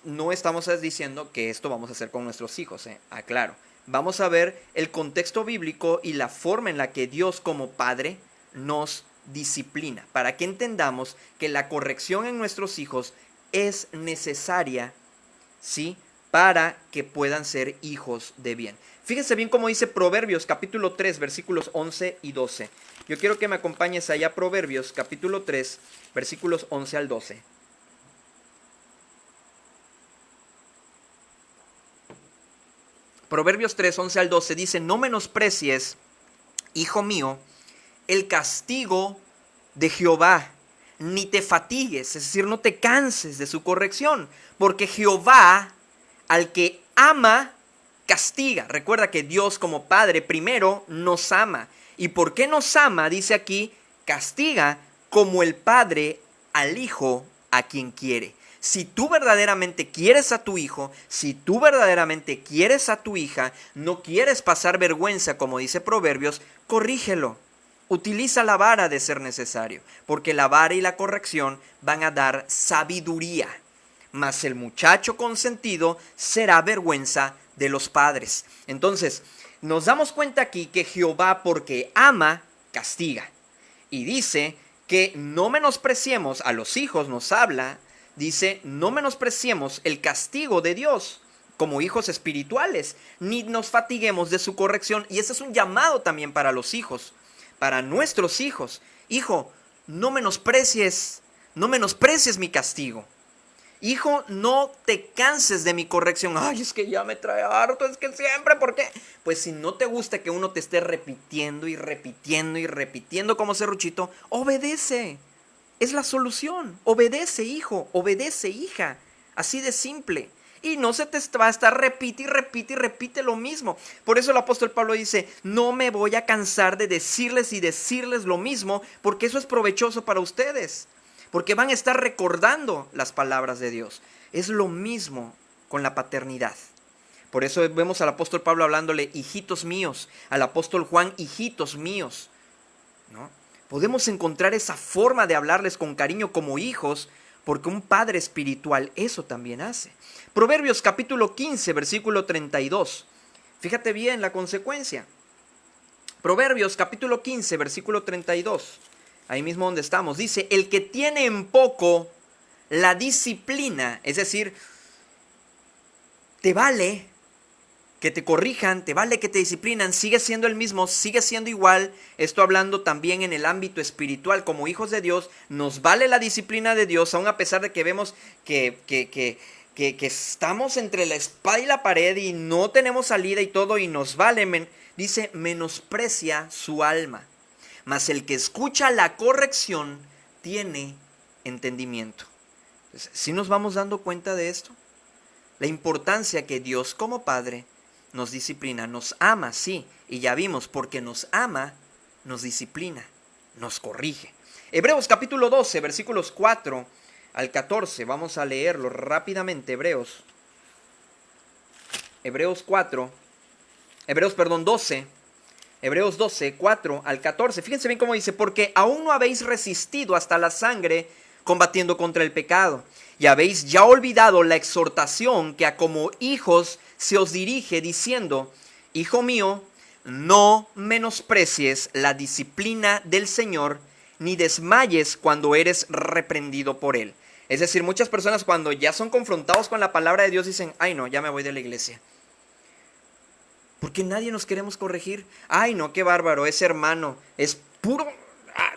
[SPEAKER 2] No estamos diciendo que esto vamos a hacer con nuestros hijos, aclaro. Vamos a ver el contexto bíblico y la forma en la que Dios como Padre nos disciplina, para que entendamos que la corrección en nuestros hijos es necesaria, ¿sí?, para que puedan ser hijos de bien. Fíjense bien cómo dice Proverbios capítulo 3, versículos 11 y 12. Yo quiero que me acompañes allá a Proverbios capítulo 3, versículos 11 al 12. Proverbios 3, 11 al 12 dice: no menosprecies, hijo mío, el castigo de Jehová, ni te fatigues, es decir, no te canses de su corrección, porque Jehová al que ama castiga. Recuerda que Dios como Padre primero nos ama. ¿Y por qué nos ama? Dice aquí, castiga como el Padre al Hijo a quien quiere. Si tú verdaderamente quieres a tu hijo, si tú verdaderamente quieres a tu hija, no quieres pasar vergüenza, como dice Proverbios, corrígelo. Utiliza la vara de ser necesario, porque la vara y la corrección van a dar sabiduría. Mas el muchacho consentido será vergüenza de los padres. Entonces, nos damos cuenta aquí que Jehová, porque ama, castiga. Y dice que no menospreciemos a los hijos, nos habla, dice, no menospreciemos el castigo de Dios como hijos espirituales, ni nos fatiguemos de su corrección. Y ese es un llamado también para los hijos, para nuestros hijos. Hijo, no menosprecies mi castigo. Hijo, no te canses de mi corrección. Ay, es que ya me trae harto, es que siempre, ¿por qué? Pues si no te gusta que uno te esté repitiendo y repitiendo y repitiendo como serruchito, obedece. Es la solución. Obedece, hijo, obedece, hija. Así de simple. Y no se te va a estar repite y repite y repite lo mismo. Por eso el apóstol Pablo dice, no me voy a cansar de decirles y decirles lo mismo, porque eso es provechoso para ustedes. Porque van a estar recordando las palabras de Dios. Es lo mismo con la paternidad. Por eso vemos al apóstol Pablo hablándole, hijitos míos, al apóstol Juan, hijitos míos, ¿no? Podemos encontrar esa forma de hablarles con cariño como hijos, porque un padre espiritual eso también hace. Proverbios capítulo 15, versículo 32. Fíjate bien la consecuencia. Proverbios capítulo 15, versículo 32. Ahí mismo donde estamos, dice, el que tiene en poco la disciplina, es decir, te vale que te corrijan, te vale que te disciplinan, sigue siendo el mismo, sigue siendo igual. Esto hablando también en el ámbito espiritual, como hijos de Dios, nos vale la disciplina de Dios, aun a pesar de que vemos que estamos entre la espada y la pared y no tenemos salida y todo, y nos vale, dice, menosprecia su alma. Mas el que escucha la corrección tiene entendimiento. Entonces, ¿sí nos vamos dando cuenta de esto? La importancia que Dios como Padre nos disciplina, nos ama, sí, y ya vimos, porque nos ama, nos disciplina, nos corrige. Hebreos capítulo 12, versículos 4 al 14. Vamos a leerlo rápidamente. Hebreos 12. Hebreos 12, 4 al 14. Fíjense bien cómo dice: porque aún no habéis resistido hasta la sangre combatiendo contra el pecado, y habéis ya olvidado la exhortación que a como hijos se os dirige, diciendo: Hijo mío, no menosprecies la disciplina del Señor, ni desmayes cuando eres reprendido por Él. Es decir, muchas personas cuando ya son confrontados con la palabra de Dios dicen: ay no, ya me voy de la iglesia. Porque nadie nos queremos corregir. Ay no, qué bárbaro, ese hermano es puro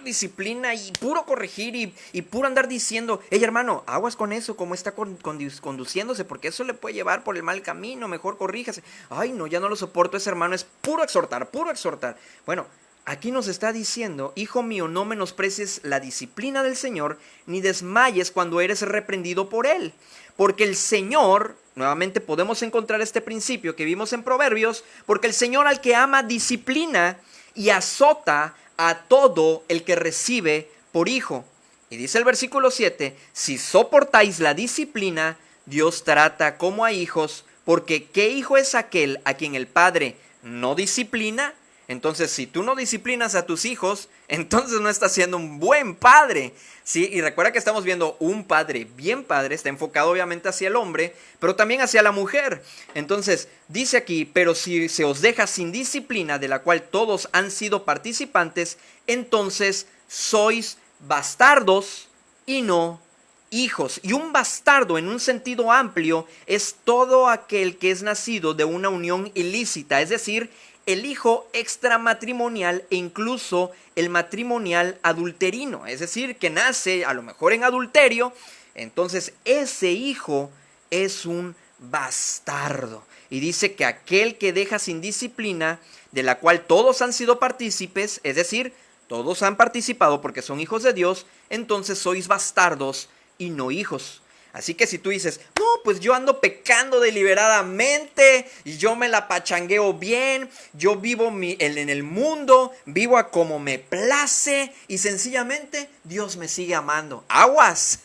[SPEAKER 2] disciplina y puro corregir y puro andar diciendo: hey hermano, aguas con eso, cómo está conduciéndose, porque eso le puede llevar por el mal camino, mejor corríjase. Ay no, ya no lo soporto, ese hermano es puro exhortar, puro exhortar. Bueno, aquí nos está diciendo: hijo mío, no menosprecies la disciplina del Señor, ni desmayes cuando eres reprendido por Él. Porque el Señor, nuevamente podemos encontrar este principio que vimos en Proverbios, porque el Señor al que ama disciplina y azota a todo el que recibe por hijo. Y dice el versículo 7, si soportáis la disciplina, Dios trata como a hijos, porque ¿qué hijo es aquel a quien el Padre no disciplina? Entonces, si tú no disciplinas a tus hijos, entonces no estás siendo un buen padre, ¿sí? Y recuerda que estamos viendo un padre bien padre, está enfocado obviamente hacia el hombre, pero también hacia la mujer. Entonces, dice aquí: pero si se os deja sin disciplina, de la cual todos han sido participantes, entonces sois bastardos y no hijos. Y un bastardo, en un sentido amplio, es todo aquel que es nacido de una unión ilícita, es decir, el hijo extramatrimonial e incluso el matrimonial adulterino, es decir, que nace a lo mejor en adulterio. Entonces ese hijo es un bastardo. Y dice que aquel que deja sin disciplina, de la cual todos han sido partícipes, es decir, todos han participado porque son hijos de Dios, entonces sois bastardos y no hijos. Así que si tú dices: no, pues yo ando pecando deliberadamente y yo me la pachangueo bien, yo vivo en el mundo, vivo a como me place y sencillamente Dios me sigue amando. ¡Aguas!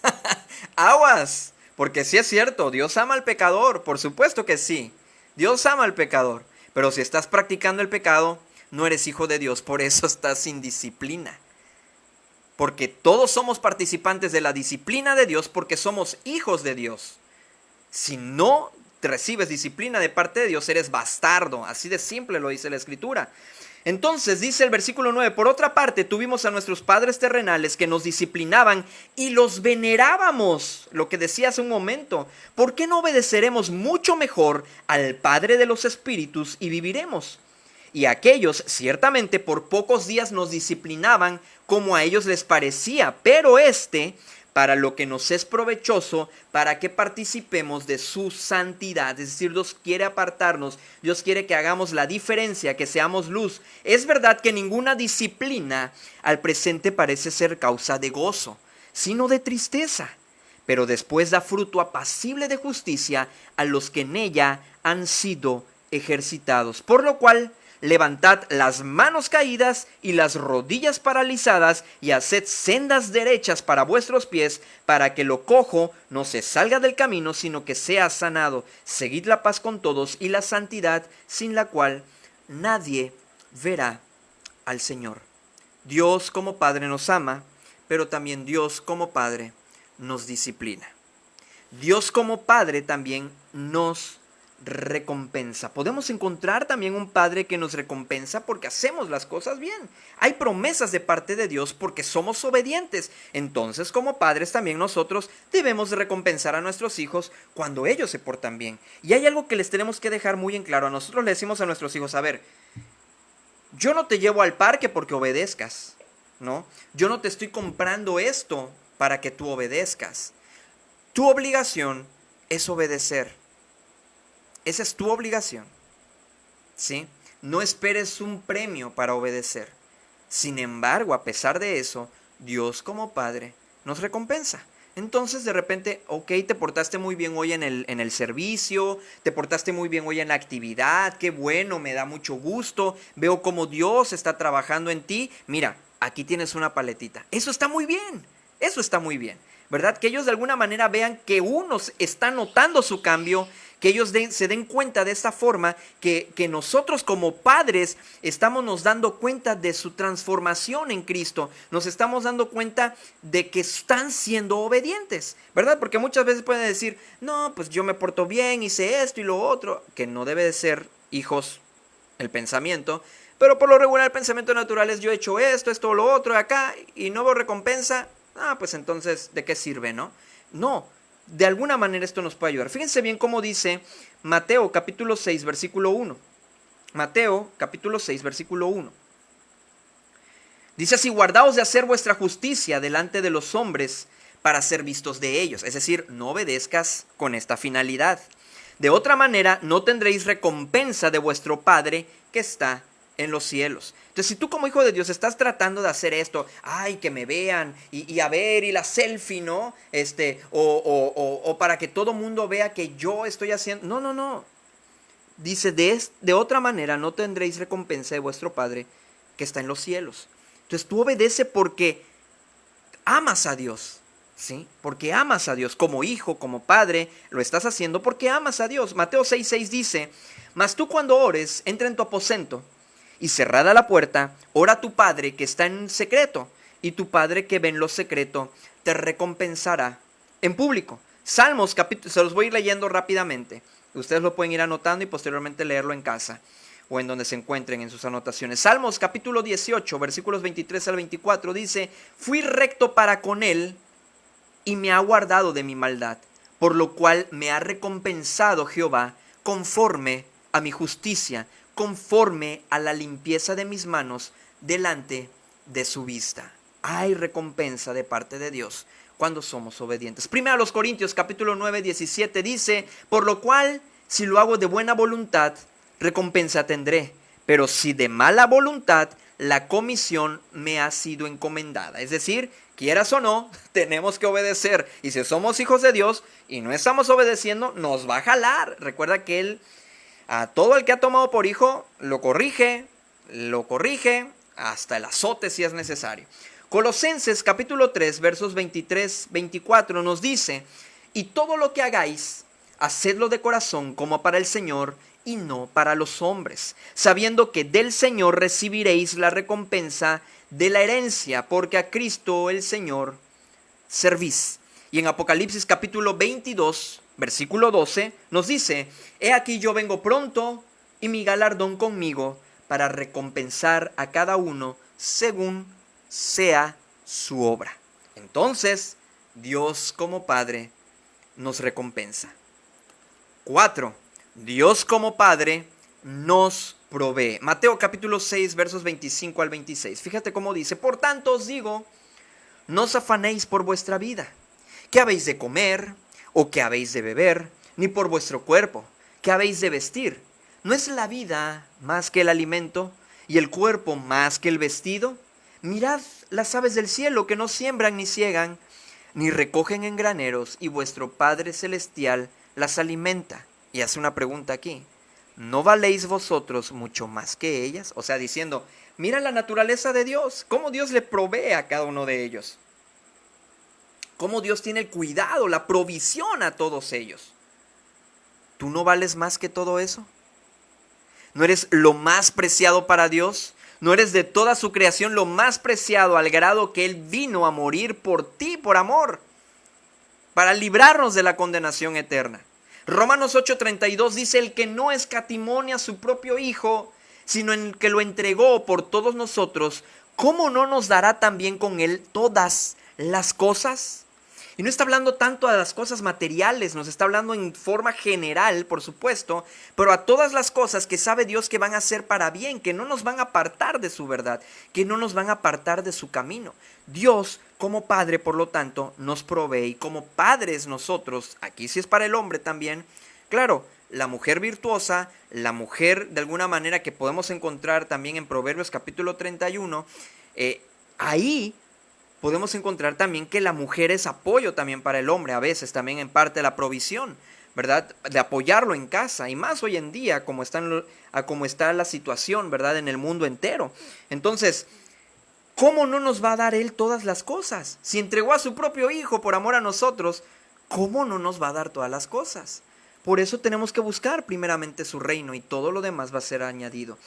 [SPEAKER 2] ¡Aguas! Porque sí es cierto, Dios ama al pecador, por supuesto que sí. Dios ama al pecador, pero si estás practicando el pecado, no eres hijo de Dios, por eso estás sin disciplina. Porque todos somos participantes de la disciplina de Dios porque somos hijos de Dios. Si no recibes disciplina de parte de Dios, eres bastardo. Así de simple lo dice la Escritura. Entonces dice el versículo 9: por otra parte, tuvimos a nuestros padres terrenales que nos disciplinaban y los venerábamos. Lo que decía hace un momento. ¿Por qué no obedeceremos mucho mejor al Padre de los Espíritus y viviremos? Y aquellos ciertamente por pocos días nos disciplinaban como a ellos les parecía, pero para lo que nos es provechoso, para que participemos de su santidad. Es decir, Dios quiere apartarnos, Dios quiere que hagamos la diferencia, que seamos luz. Es verdad que ninguna disciplina al presente parece ser causa de gozo, sino de tristeza, pero después da fruto apacible de justicia a los que en ella han sido ejercitados. Por lo cual, levantad las manos caídas y las rodillas paralizadas y haced sendas derechas para vuestros pies, para que lo cojo no se salga del camino, sino que sea sanado. Seguid la paz con todos y la santidad, sin la cual nadie verá al Señor. Dios como Padre nos ama, pero también Dios como Padre nos disciplina. Dios como Padre también nos recompensa. Podemos encontrar también un Padre que nos recompensa porque hacemos las cosas bien. Hay promesas de parte de Dios porque somos obedientes. Entonces, como padres también nosotros debemos recompensar a nuestros hijos cuando ellos se portan bien. Y hay algo que les tenemos que dejar muy en claro. A nosotros le decimos a nuestros hijos: a ver, yo no te llevo al parque porque obedezcas, ¿no? Yo no te estoy comprando esto para que tú obedezcas. Tu obligación es obedecer. Esa es tu obligación, ¿sí? No esperes un premio para obedecer. Sin embargo, a pesar de eso, Dios como Padre nos recompensa. Entonces, de repente, ok, te portaste muy bien hoy en el servicio, te portaste muy bien hoy en la actividad, qué bueno, me da mucho gusto, veo cómo Dios está trabajando en ti. Mira, aquí tienes una paletita. Eso está muy bien. Eso está muy bien, ¿verdad? Que ellos de alguna manera vean que uno está notando su cambio, que ellos se den cuenta de esta forma, que nosotros como padres nos dando cuenta de su transformación en Cristo, nos estamos dando cuenta de que están siendo obedientes, ¿verdad? Porque muchas veces pueden decir, no, pues yo me porto bien, hice esto y lo otro, que no debe de ser, hijos, el pensamiento, pero por lo regular el pensamiento natural es yo he hecho esto, lo otro, acá, y no veo recompensa, pues entonces, ¿de qué sirve, no? No. De alguna manera esto nos puede ayudar. Fíjense bien cómo dice Mateo capítulo 6, versículo 1. Mateo capítulo 6, versículo 1. Dice así, guardaos de hacer vuestra justicia delante de los hombres para ser vistos de ellos. Es decir, no obedezcas con esta finalidad. De otra manera, no tendréis recompensa de vuestro Padre que está en los cielos. Entonces, si tú como hijo de Dios estás tratando de hacer esto, ay, que me vean, y a ver, y la selfie, ¿no? O para que todo mundo vea que yo estoy haciendo. No. Dice, de otra manera no tendréis recompensa de vuestro Padre que está en los cielos. Entonces, tú obedece porque amas a Dios, ¿sí? Porque amas a Dios. Como hijo, como padre, lo estás haciendo porque amas a Dios. Mateo 6:6 dice, mas tú cuando ores, entra en tu aposento, y cerrada la puerta, ora a tu Padre que está en secreto, y tu Padre que ve en lo secreto te recompensará en público. Salmos capítulo, se los voy a ir leyendo rápidamente. Ustedes lo pueden ir anotando y posteriormente leerlo en casa o en donde se encuentren en sus anotaciones. Salmos capítulo 18, versículos 23 al 24 dice, fui recto para con él y me ha guardado de mi maldad, por lo cual me ha recompensado Jehová conforme a mi justicia, conforme a la limpieza de mis manos delante de su vista. Hay recompensa de parte de Dios cuando somos obedientes. Primero a los Corintios capítulo 9, 17 dice, por lo cual si lo hago de buena voluntad, recompensa tendré, pero si de mala voluntad, la comisión me ha sido encomendada. Es decir, quieras o no, tenemos que obedecer. Y si somos hijos de Dios y no estamos obedeciendo, nos va a jalar. Recuerda que Él a todo el que ha tomado por hijo lo corrige hasta el azote si es necesario. Colosenses capítulo 3 versos 23-24 nos dice, y todo lo que hagáis, hacedlo de corazón como para el Señor y no para los hombres, sabiendo que del Señor recibiréis la recompensa de la herencia, porque a Cristo el Señor servís. Y en Apocalipsis capítulo 22, versículo 12, nos dice, he aquí yo vengo pronto y mi galardón conmigo para recompensar a cada uno según sea su obra. Entonces, Dios como Padre nos recompensa. 4. Dios como Padre nos provee. Mateo capítulo 6, versos 25 al 26. Fíjate cómo dice, por tanto os digo, no os afanéis por vuestra vida, qué habéis de comer o qué habéis de beber, ni por vuestro cuerpo, qué habéis de vestir. ¿No es la vida más que el alimento y el cuerpo más que el vestido? Mirad las aves del cielo que no siembran ni ciegan, ni recogen en graneros, y vuestro Padre Celestial las alimenta. Y hace una pregunta aquí, ¿no valéis vosotros mucho más que ellas? O sea, diciendo, mira la naturaleza de Dios, cómo Dios le provee a cada uno de ellos. Cómo Dios tiene el cuidado, la provisión a todos ellos. ¿Tú no vales más que todo eso? ¿No eres lo más preciado para Dios? ¿No eres de toda su creación lo más preciado al grado que Él vino a morir por ti, por amor, para librarnos de la condenación eterna? Romanos 8:32 dice, el que no escatimó a su propio Hijo, sino en que lo entregó por todos nosotros, ¿cómo no nos dará también con Él todas las cosas? Y no está hablando tanto a las cosas materiales, nos está hablando en forma general, por supuesto, pero a todas las cosas que sabe Dios que van a ser para bien, que no nos van a apartar de su verdad, que no nos van a apartar de su camino. Dios, como Padre, por lo tanto, nos provee, y como padres nosotros, aquí sí es para el hombre también, claro, la mujer virtuosa, la mujer de alguna manera que podemos encontrar también en Proverbios capítulo 31, ahí podemos encontrar también que la mujer es apoyo también para el hombre, a veces también en parte de la provisión, ¿verdad? De apoyarlo en casa, y más hoy en día como está la situación, ¿verdad? En el mundo entero. Entonces, ¿cómo no nos va a dar Él todas las cosas? Si entregó a su propio Hijo por amor a nosotros, ¿cómo no nos va a dar todas las cosas? Por eso tenemos que buscar primeramente su reino y todo lo demás va a ser añadido.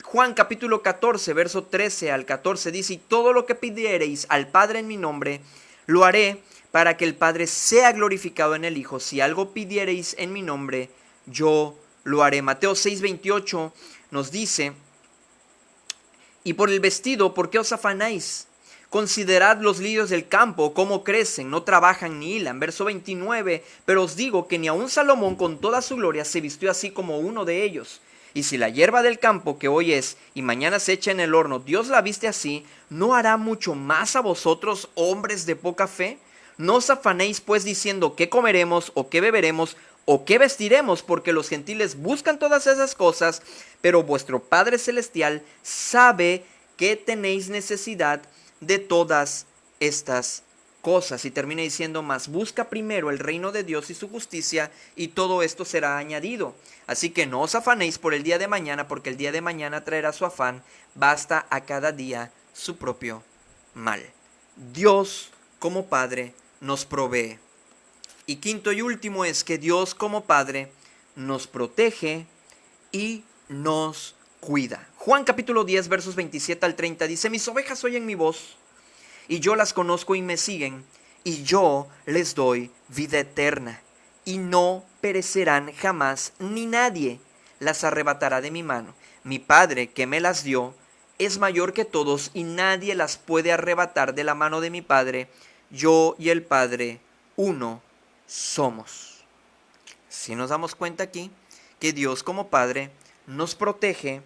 [SPEAKER 2] Juan capítulo 14, verso 13 al 14 dice: y todo lo que pidiereis al Padre en mi nombre, lo haré para que el Padre sea glorificado en el Hijo. Si algo pidiereis en mi nombre, yo lo haré. Mateo 6, 28 nos dice: y por el vestido, ¿por qué os afanáis? Considerad los lirios del campo, cómo crecen, no trabajan ni hilan. Verso 29, pero os digo que ni aun Salomón con toda su gloria se vistió así como uno de ellos. Y si la hierba del campo que hoy es y mañana se echa en el horno, Dios la viste así, ¿no hará mucho más a vosotros, hombres de poca fe? No os afanéis pues diciendo qué comeremos o qué beberemos o qué vestiremos, porque los gentiles buscan todas esas cosas, pero vuestro Padre Celestial sabe que tenéis necesidad de todas estas cosas. Y termina diciendo: mas busca primero el reino de Dios y su justicia, y todo esto será añadido. Así que no os afanéis por el día de mañana, porque el día de mañana traerá su afán. Basta a cada día su propio mal. Dios como Padre nos provee. Y quinto y último es que Dios como Padre nos protege y nos cuida. Juan capítulo 10 versos 27 al 30 dice: mis ovejas oyen mi voz, y yo las conozco y me siguen, y yo les doy vida eterna, y no perecerán jamás, ni nadie las arrebatará de mi mano. Mi Padre que me las dio es mayor que todos, y nadie las puede arrebatar de la mano de mi Padre. Yo y el Padre uno somos. Si nos damos cuenta aquí que Dios como Padre nos protege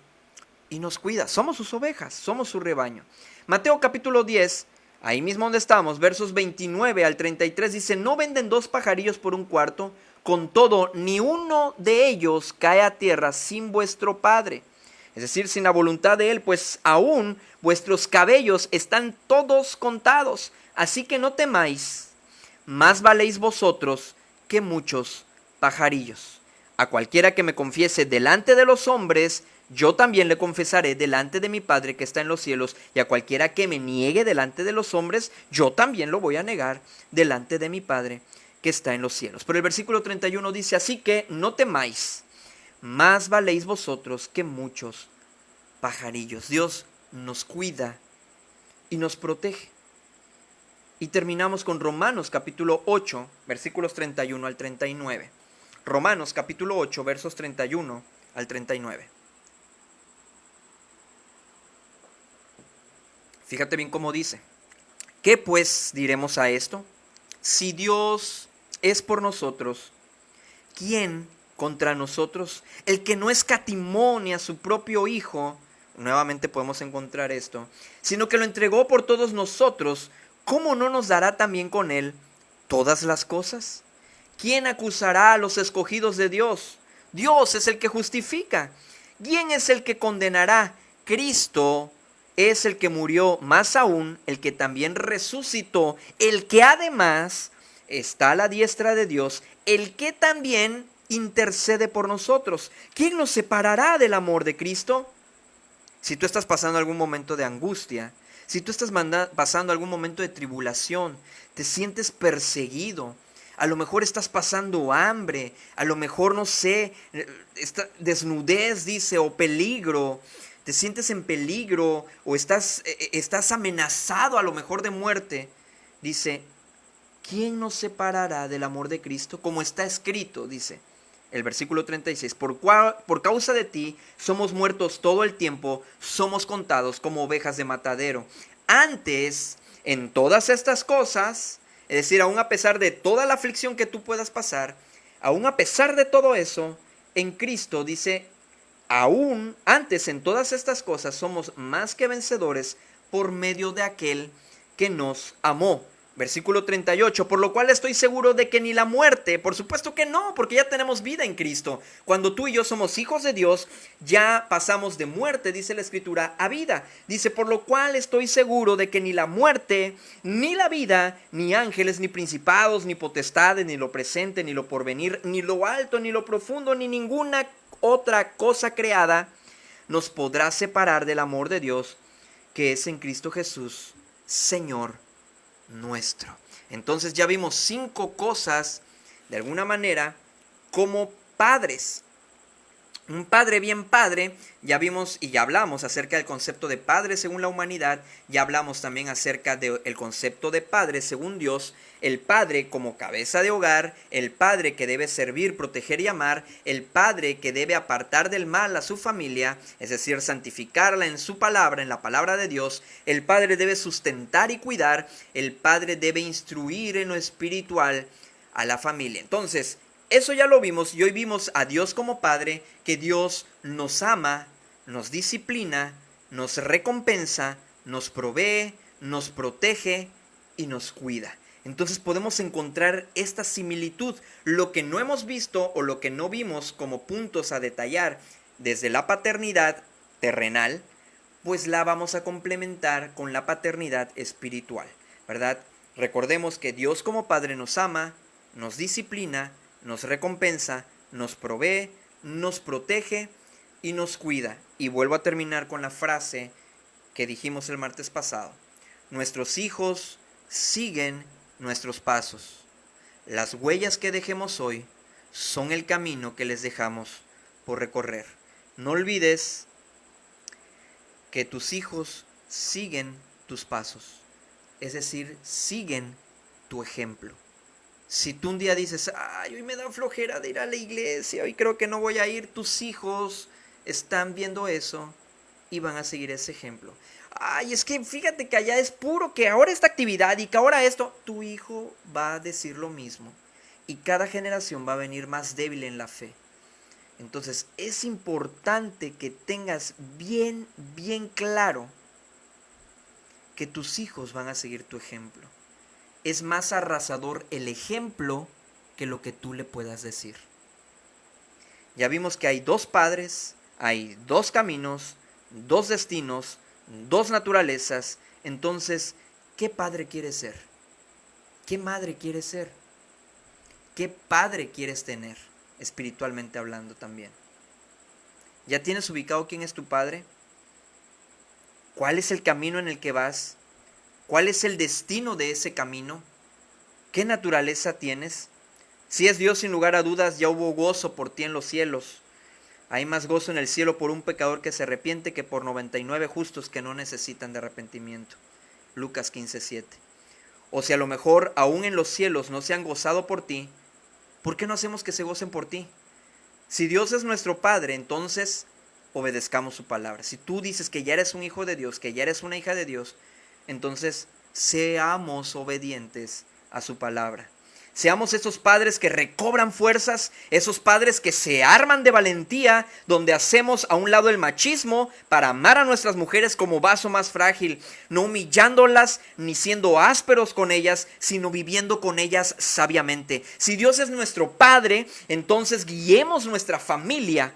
[SPEAKER 2] y nos cuida. Somos sus ovejas, somos su rebaño. Mateo capítulo 10, ahí mismo donde estamos, versos 29 al 33 dice: no venden dos pajarillos por un cuarto, con todo ni uno de ellos cae a tierra sin vuestro Padre, es decir, sin la voluntad de Él, pues aún vuestros cabellos están todos contados. Así que no temáis, más valéis vosotros que muchos pajarillos. A cualquiera que me confiese delante de los hombres, yo también le confesaré delante de mi Padre que está en los cielos, y a cualquiera que me niegue delante de los hombres, yo también lo voy a negar delante de mi Padre que está en los cielos. Pero el versículo 31 dice: así que no temáis, más valéis vosotros que muchos pajarillos. Dios nos cuida y nos protege. Y terminamos con Romanos capítulo 8, versículos 31 al 39. Romanos capítulo 8, versos 31 al 39. Fíjate bien cómo dice: ¿qué pues diremos a esto? Si Dios es por nosotros, ¿quién contra nosotros? El que no escatimó ni a su propio Hijo, nuevamente podemos encontrar esto, sino que lo entregó por todos nosotros, ¿cómo no nos dará también con Él todas las cosas? ¿Quién acusará a los escogidos de Dios? Dios es el que justifica. ¿Quién es el que condenará? Cristo es el que murió, más aún el que también resucitó, el que además está a la diestra de Dios, el que también intercede por nosotros. ¿Quién nos separará del amor de Cristo? Si tú estás pasando algún momento de angustia, si tú estás pasando algún momento de tribulación, te sientes perseguido, a lo mejor estás pasando hambre, a lo mejor, no sé, desnudez, dice, o peligro, te sientes en peligro o estás amenazado a lo mejor de muerte, dice: ¿quién nos separará del amor de Cristo? Como está escrito, dice el versículo 36, por causa de ti somos muertos todo el tiempo, somos contados como ovejas de matadero. Antes, en todas estas cosas, es decir, aún a pesar de toda la aflicción que tú puedas pasar, aún a pesar de todo eso, en Cristo dice: aún antes en todas estas cosas somos más que vencedores por medio de aquel que nos amó. Versículo 38, por lo cual estoy seguro de que ni la muerte, por supuesto que no, porque ya tenemos vida en Cristo. Cuando tú y yo somos hijos de Dios, ya pasamos de muerte, dice la Escritura, a vida. Dice: por lo cual estoy seguro de que ni la muerte, ni la vida, ni ángeles, ni principados, ni potestades, ni lo presente, ni lo porvenir, ni lo alto, ni lo profundo, ni ninguna otra cosa creada nos podrá separar del amor de Dios que es en Cristo Jesús, Señor nuestro. Entonces ya vimos 5 cosas, de alguna manera, como padres. Un padre bien padre, ya vimos y ya hablamos acerca del concepto de padre según la humanidad, ya hablamos también acerca del concepto de padre según Dios, el padre como cabeza de hogar, el padre que debe servir, proteger y amar, el padre que debe apartar del mal a su familia, es decir, santificarla en su palabra, en la palabra de Dios, el padre debe sustentar y cuidar, el padre debe instruir en lo espiritual a la familia. Entonces, eso ya lo vimos y hoy vimos a Dios como Padre, que Dios nos ama, nos disciplina, nos recompensa, nos provee, nos protege y nos cuida. Entonces podemos encontrar esta similitud. Lo que no hemos visto o lo que no vimos como puntos a detallar desde la paternidad terrenal, pues la vamos a complementar con la paternidad espiritual, ¿verdad? Recordemos que Dios como Padre nos ama, nos disciplina, nos recompensa, nos provee, nos protege y nos cuida. Y vuelvo a terminar con la frase que dijimos el martes pasado. Nuestros hijos siguen nuestros pasos. Las huellas que dejemos hoy son el camino que les dejamos por recorrer. No olvides que tus hijos siguen tus pasos. Es decir, siguen tu ejemplo. Si tú un día dices, ay, hoy me da flojera de ir a la iglesia, hoy creo que no voy a ir, tus hijos están viendo eso y van a seguir ese ejemplo. Ay, es que fíjate que allá es puro, que ahora esta actividad y que ahora esto, tu hijo va a decir lo mismo. Y cada generación va a venir más débil en la fe. Entonces es importante que tengas bien claro que tus hijos van a seguir tu ejemplo. Es más arrasador el ejemplo que lo que tú le puedas decir. Ya vimos que hay 2 padres, hay 2 caminos, 2 destinos, 2 naturalezas. Entonces, ¿qué padre quieres ser? ¿Qué madre quieres ser? ¿Qué padre quieres tener? Espiritualmente hablando también. ¿Ya tienes ubicado quién es tu padre? ¿Cuál es el camino en el que vas? ¿Cuál es el destino de ese camino? ¿Qué naturaleza tienes? Si es Dios, sin lugar a dudas, ya hubo gozo por ti en los cielos. Hay más gozo en el cielo por un pecador que se arrepiente que por 99 justos que no necesitan de arrepentimiento. Lucas 15:7. O si a lo mejor aún en los cielos no se han gozado por ti, ¿por qué no hacemos que se gocen por ti? Si Dios es nuestro Padre, entonces obedezcamos su palabra. Si tú dices que ya eres un hijo de Dios, que ya eres una hija de Dios, entonces seamos obedientes a su palabra. Seamos esos padres que recobran fuerzas, esos padres que se arman de valentía, donde hacemos a un lado el machismo para amar a nuestras mujeres como vaso más frágil, no humillándolas ni siendo ásperos con ellas, sino viviendo con ellas sabiamente. Si Dios es nuestro Padre, entonces guiemos nuestra familia.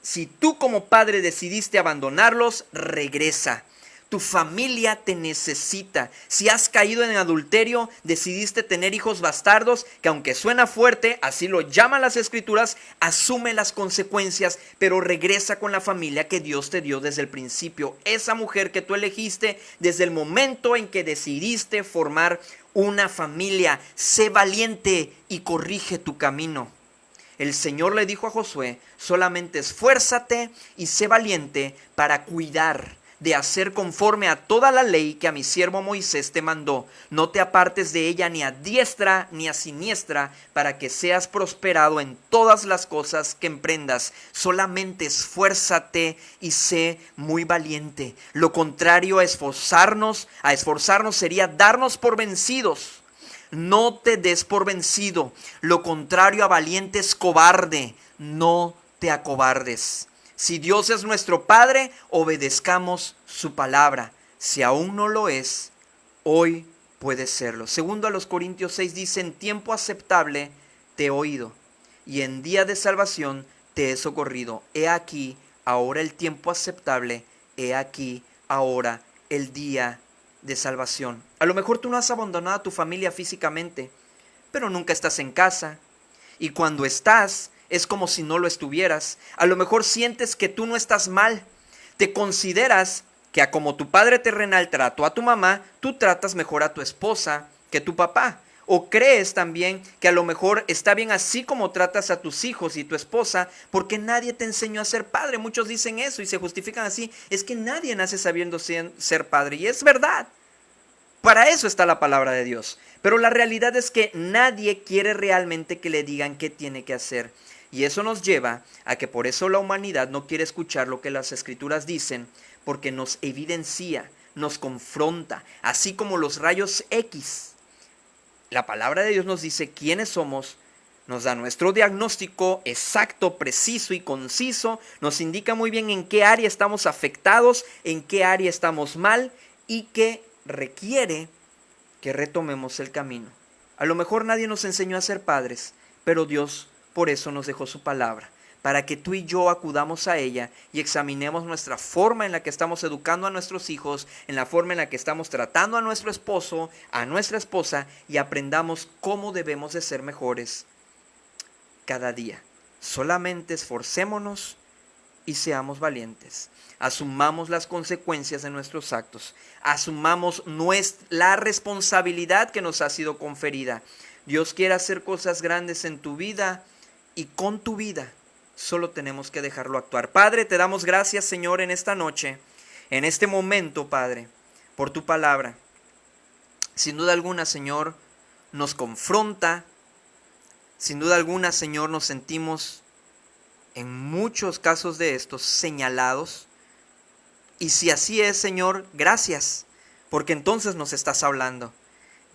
[SPEAKER 2] Si tú como padre decidiste abandonarlos, regresa. Tu familia te necesita. Si has caído en adulterio, decidiste tener hijos bastardos, que aunque suena fuerte, así lo llaman las escrituras, asume las consecuencias, pero regresa con la familia que Dios te dio desde el principio. Esa mujer que tú elegiste desde el momento en que decidiste formar una familia. Sé valiente y corrige tu camino. El Señor le dijo a Josué, solamente esfuérzate y sé valiente para cuidar de hacer conforme a toda la ley que a mi siervo Moisés te mandó. No te apartes de ella ni a diestra ni a siniestra, para que seas prosperado en todas las cosas que emprendas. Solamente esfuérzate y sé muy valiente. Lo contrario a esforzarnos sería darnos por vencidos. No te des por vencido. Lo contrario a valiente es cobarde. No te acobardes. Si Dios es nuestro Padre, obedezcamos su palabra. Si aún no lo es, hoy puede serlo. Segundo a los Corintios 6 dice, en tiempo aceptable te he oído, y en día de salvación te he socorrido. He aquí ahora el tiempo aceptable, he aquí ahora el día de salvación. A lo mejor tú no has abandonado a tu familia físicamente, pero nunca estás en casa. Y cuando estás, es como si no lo estuvieras. A lo mejor sientes que tú no estás mal. Te consideras que a como tu padre terrenal trató a tu mamá, tú tratas mejor a tu esposa que tu papá. O crees también que a lo mejor está bien así como tratas a tus hijos y tu esposa, porque nadie te enseñó a ser padre. Muchos dicen eso y se justifican así. Es que nadie nace sabiendo ser padre. Y es verdad. Para eso está la palabra de Dios. Pero la realidad es que nadie quiere realmente que le digan qué tiene que hacer. Y eso nos lleva a que por eso la humanidad no quiere escuchar lo que las escrituras dicen, porque nos evidencia, nos confronta, así como los rayos X. La palabra de Dios nos dice quiénes somos, nos da nuestro diagnóstico exacto, preciso y conciso, nos indica muy bien en qué área estamos afectados, en qué área estamos mal y que requiere que retomemos el camino. A lo mejor nadie nos enseñó a ser padres, pero Dios por eso nos dejó su palabra, para que tú y yo acudamos a ella y examinemos nuestra forma en la que estamos educando a nuestros hijos, en la forma en la que estamos tratando a nuestro esposo, a nuestra esposa, y aprendamos cómo debemos de ser mejores cada día. Solamente esforcémonos y seamos valientes. Asumamos las consecuencias de nuestros actos. Asumamos la responsabilidad que nos ha sido conferida. Dios quiere hacer cosas grandes en tu vida y con tu vida. Solo tenemos que dejarlo actuar. Padre, te damos gracias, Señor, en esta noche, en este momento, Padre, por tu palabra. Sin duda alguna, Señor, nos confronta. Sin duda alguna, Señor, nos sentimos en muchos casos de estos señalados. Y si así es, Señor, gracias, porque entonces nos estás hablando.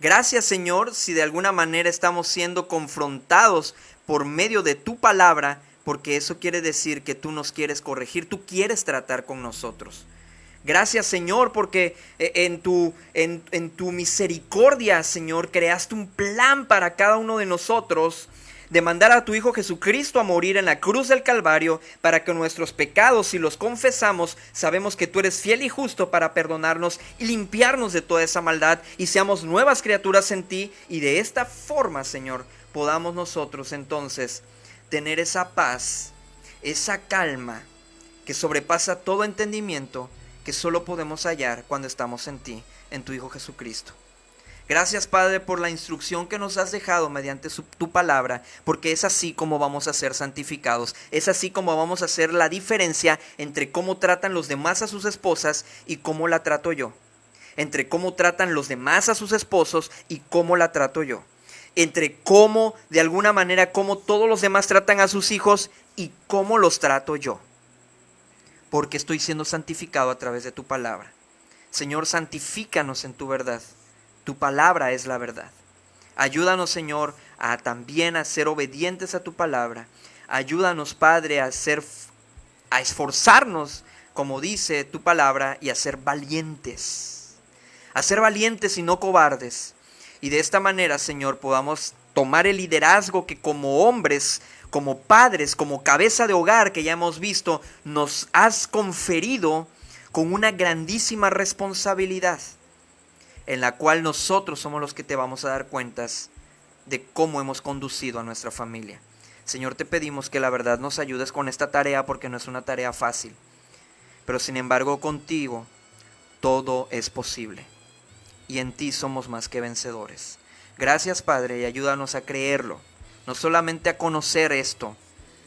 [SPEAKER 2] Gracias, Señor, si de alguna manera estamos siendo confrontados por medio de tu palabra, porque eso quiere decir que tú nos quieres corregir, tú quieres tratar con nosotros. Gracias, Señor, porque en tu misericordia, Señor, creaste un plan para cada uno de nosotros, de mandar a tu Hijo Jesucristo a morir en la cruz del Calvario, para que nuestros pecados, si los confesamos, sabemos que tú eres fiel y justo para perdonarnos y limpiarnos de toda esa maldad, y seamos nuevas criaturas en ti, y de esta forma, Señor, podamos nosotros entonces tener esa paz, esa calma que sobrepasa todo entendimiento, que solo podemos hallar cuando estamos en ti, en tu Hijo Jesucristo. Gracias, Padre, por la instrucción que nos has dejado mediante tu palabra, porque es así como vamos a ser santificados, es así como vamos a hacer la diferencia entre cómo tratan los demás a sus esposas y cómo la trato yo, entre cómo tratan los demás a sus esposos y cómo la trato yo, entre cómo, de alguna manera, cómo todos los demás tratan a sus hijos y cómo los trato yo, porque estoy siendo santificado a través de tu palabra. Señor, santifícanos en tu verdad. Tu palabra es la verdad. Ayúdanos, Señor, también a ser obedientes a tu palabra. Ayúdanos, Padre, a esforzarnos, como dice tu palabra, y a ser valientes. A ser valientes y no cobardes. Y de esta manera, Señor, podamos tomar el liderazgo que como hombres, como padres, como cabeza de hogar que ya hemos visto, nos has conferido con una grandísima responsabilidad, en la cual nosotros somos los que te vamos a dar cuentas de cómo hemos conducido a nuestra familia. Señor, te pedimos que la verdad nos ayudes con esta tarea, porque no es una tarea fácil. Pero sin embargo, contigo todo es posible. Y en ti somos más que vencedores. Gracias, Padre, y ayúdanos a creerlo. No solamente a conocer esto,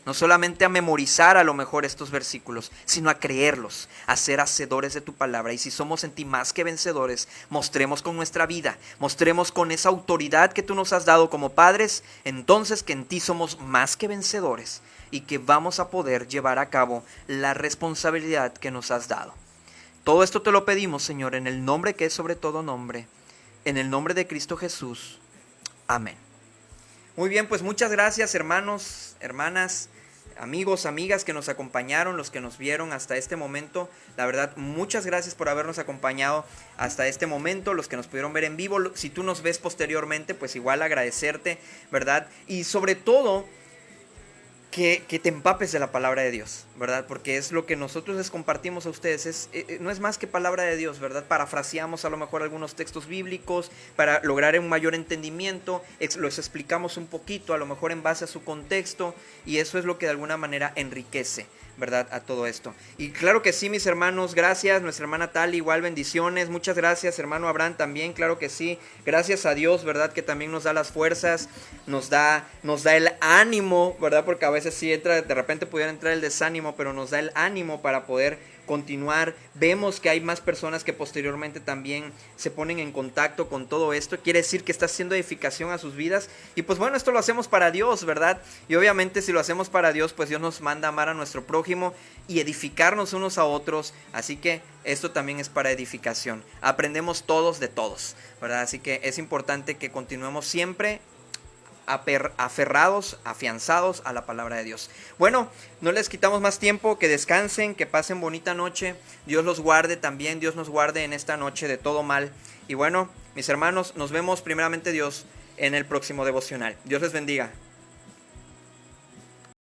[SPEAKER 2] no solamente a memorizar a lo mejor estos versículos, sino a creerlos, a ser hacedores de tu palabra. Y si somos en ti más que vencedores, mostremos con nuestra vida, mostremos con esa autoridad que tú nos has dado como padres, entonces que en ti somos más que vencedores y que vamos a poder llevar a cabo la responsabilidad que nos has dado. Todo esto te lo pedimos, Señor, en el nombre que es sobre todo nombre, en el nombre de Cristo Jesús. Amén. Muy bien, pues muchas gracias, hermanos, hermanas, amigos, amigas que nos acompañaron, los que nos vieron hasta este momento. La verdad, muchas gracias por habernos acompañado hasta este momento, los que nos pudieron ver en vivo. Si tú nos ves posteriormente, pues igual agradecerte, ¿verdad? Y sobre todo, que te empapes de la palabra de Dios, ¿verdad? Porque es lo que nosotros les compartimos a ustedes, no es más que palabra de Dios, ¿verdad? Parafraseamos a lo mejor algunos textos bíblicos para lograr un mayor entendimiento, los explicamos un poquito, a lo mejor en base a su contexto, y eso es lo que de alguna manera enriquece, ¿verdad? A todo esto. Y claro que sí, mis hermanos, gracias, nuestra hermana Tali, igual bendiciones, muchas gracias, hermano Abraham también, claro que sí, gracias a Dios, ¿verdad? Que también nos da las fuerzas, nos da el ánimo, ¿verdad? Porque a veces sí entra, de repente pudiera entrar el desánimo, pero nos da el ánimo para poder continuar. Vemos que hay más personas que posteriormente también se ponen en contacto con todo esto. Quiere decir que está haciendo edificación a sus vidas. Y pues bueno, esto lo hacemos para Dios, ¿verdad? Y obviamente si lo hacemos para Dios, pues Dios nos manda a amar a nuestro prójimo y edificarnos unos a otros. Así que esto también es para edificación. Aprendemos todos de todos, ¿verdad? Así que es importante que continuemos siempre aferrados, afianzados a la palabra de Dios. Bueno, no les quitamos más tiempo, que descansen, que pasen bonita noche, Dios los guarde también, Dios nos guarde en esta noche de todo mal. Y bueno, mis hermanos, nos vemos primeramente Dios en el próximo devocional. Dios les bendiga.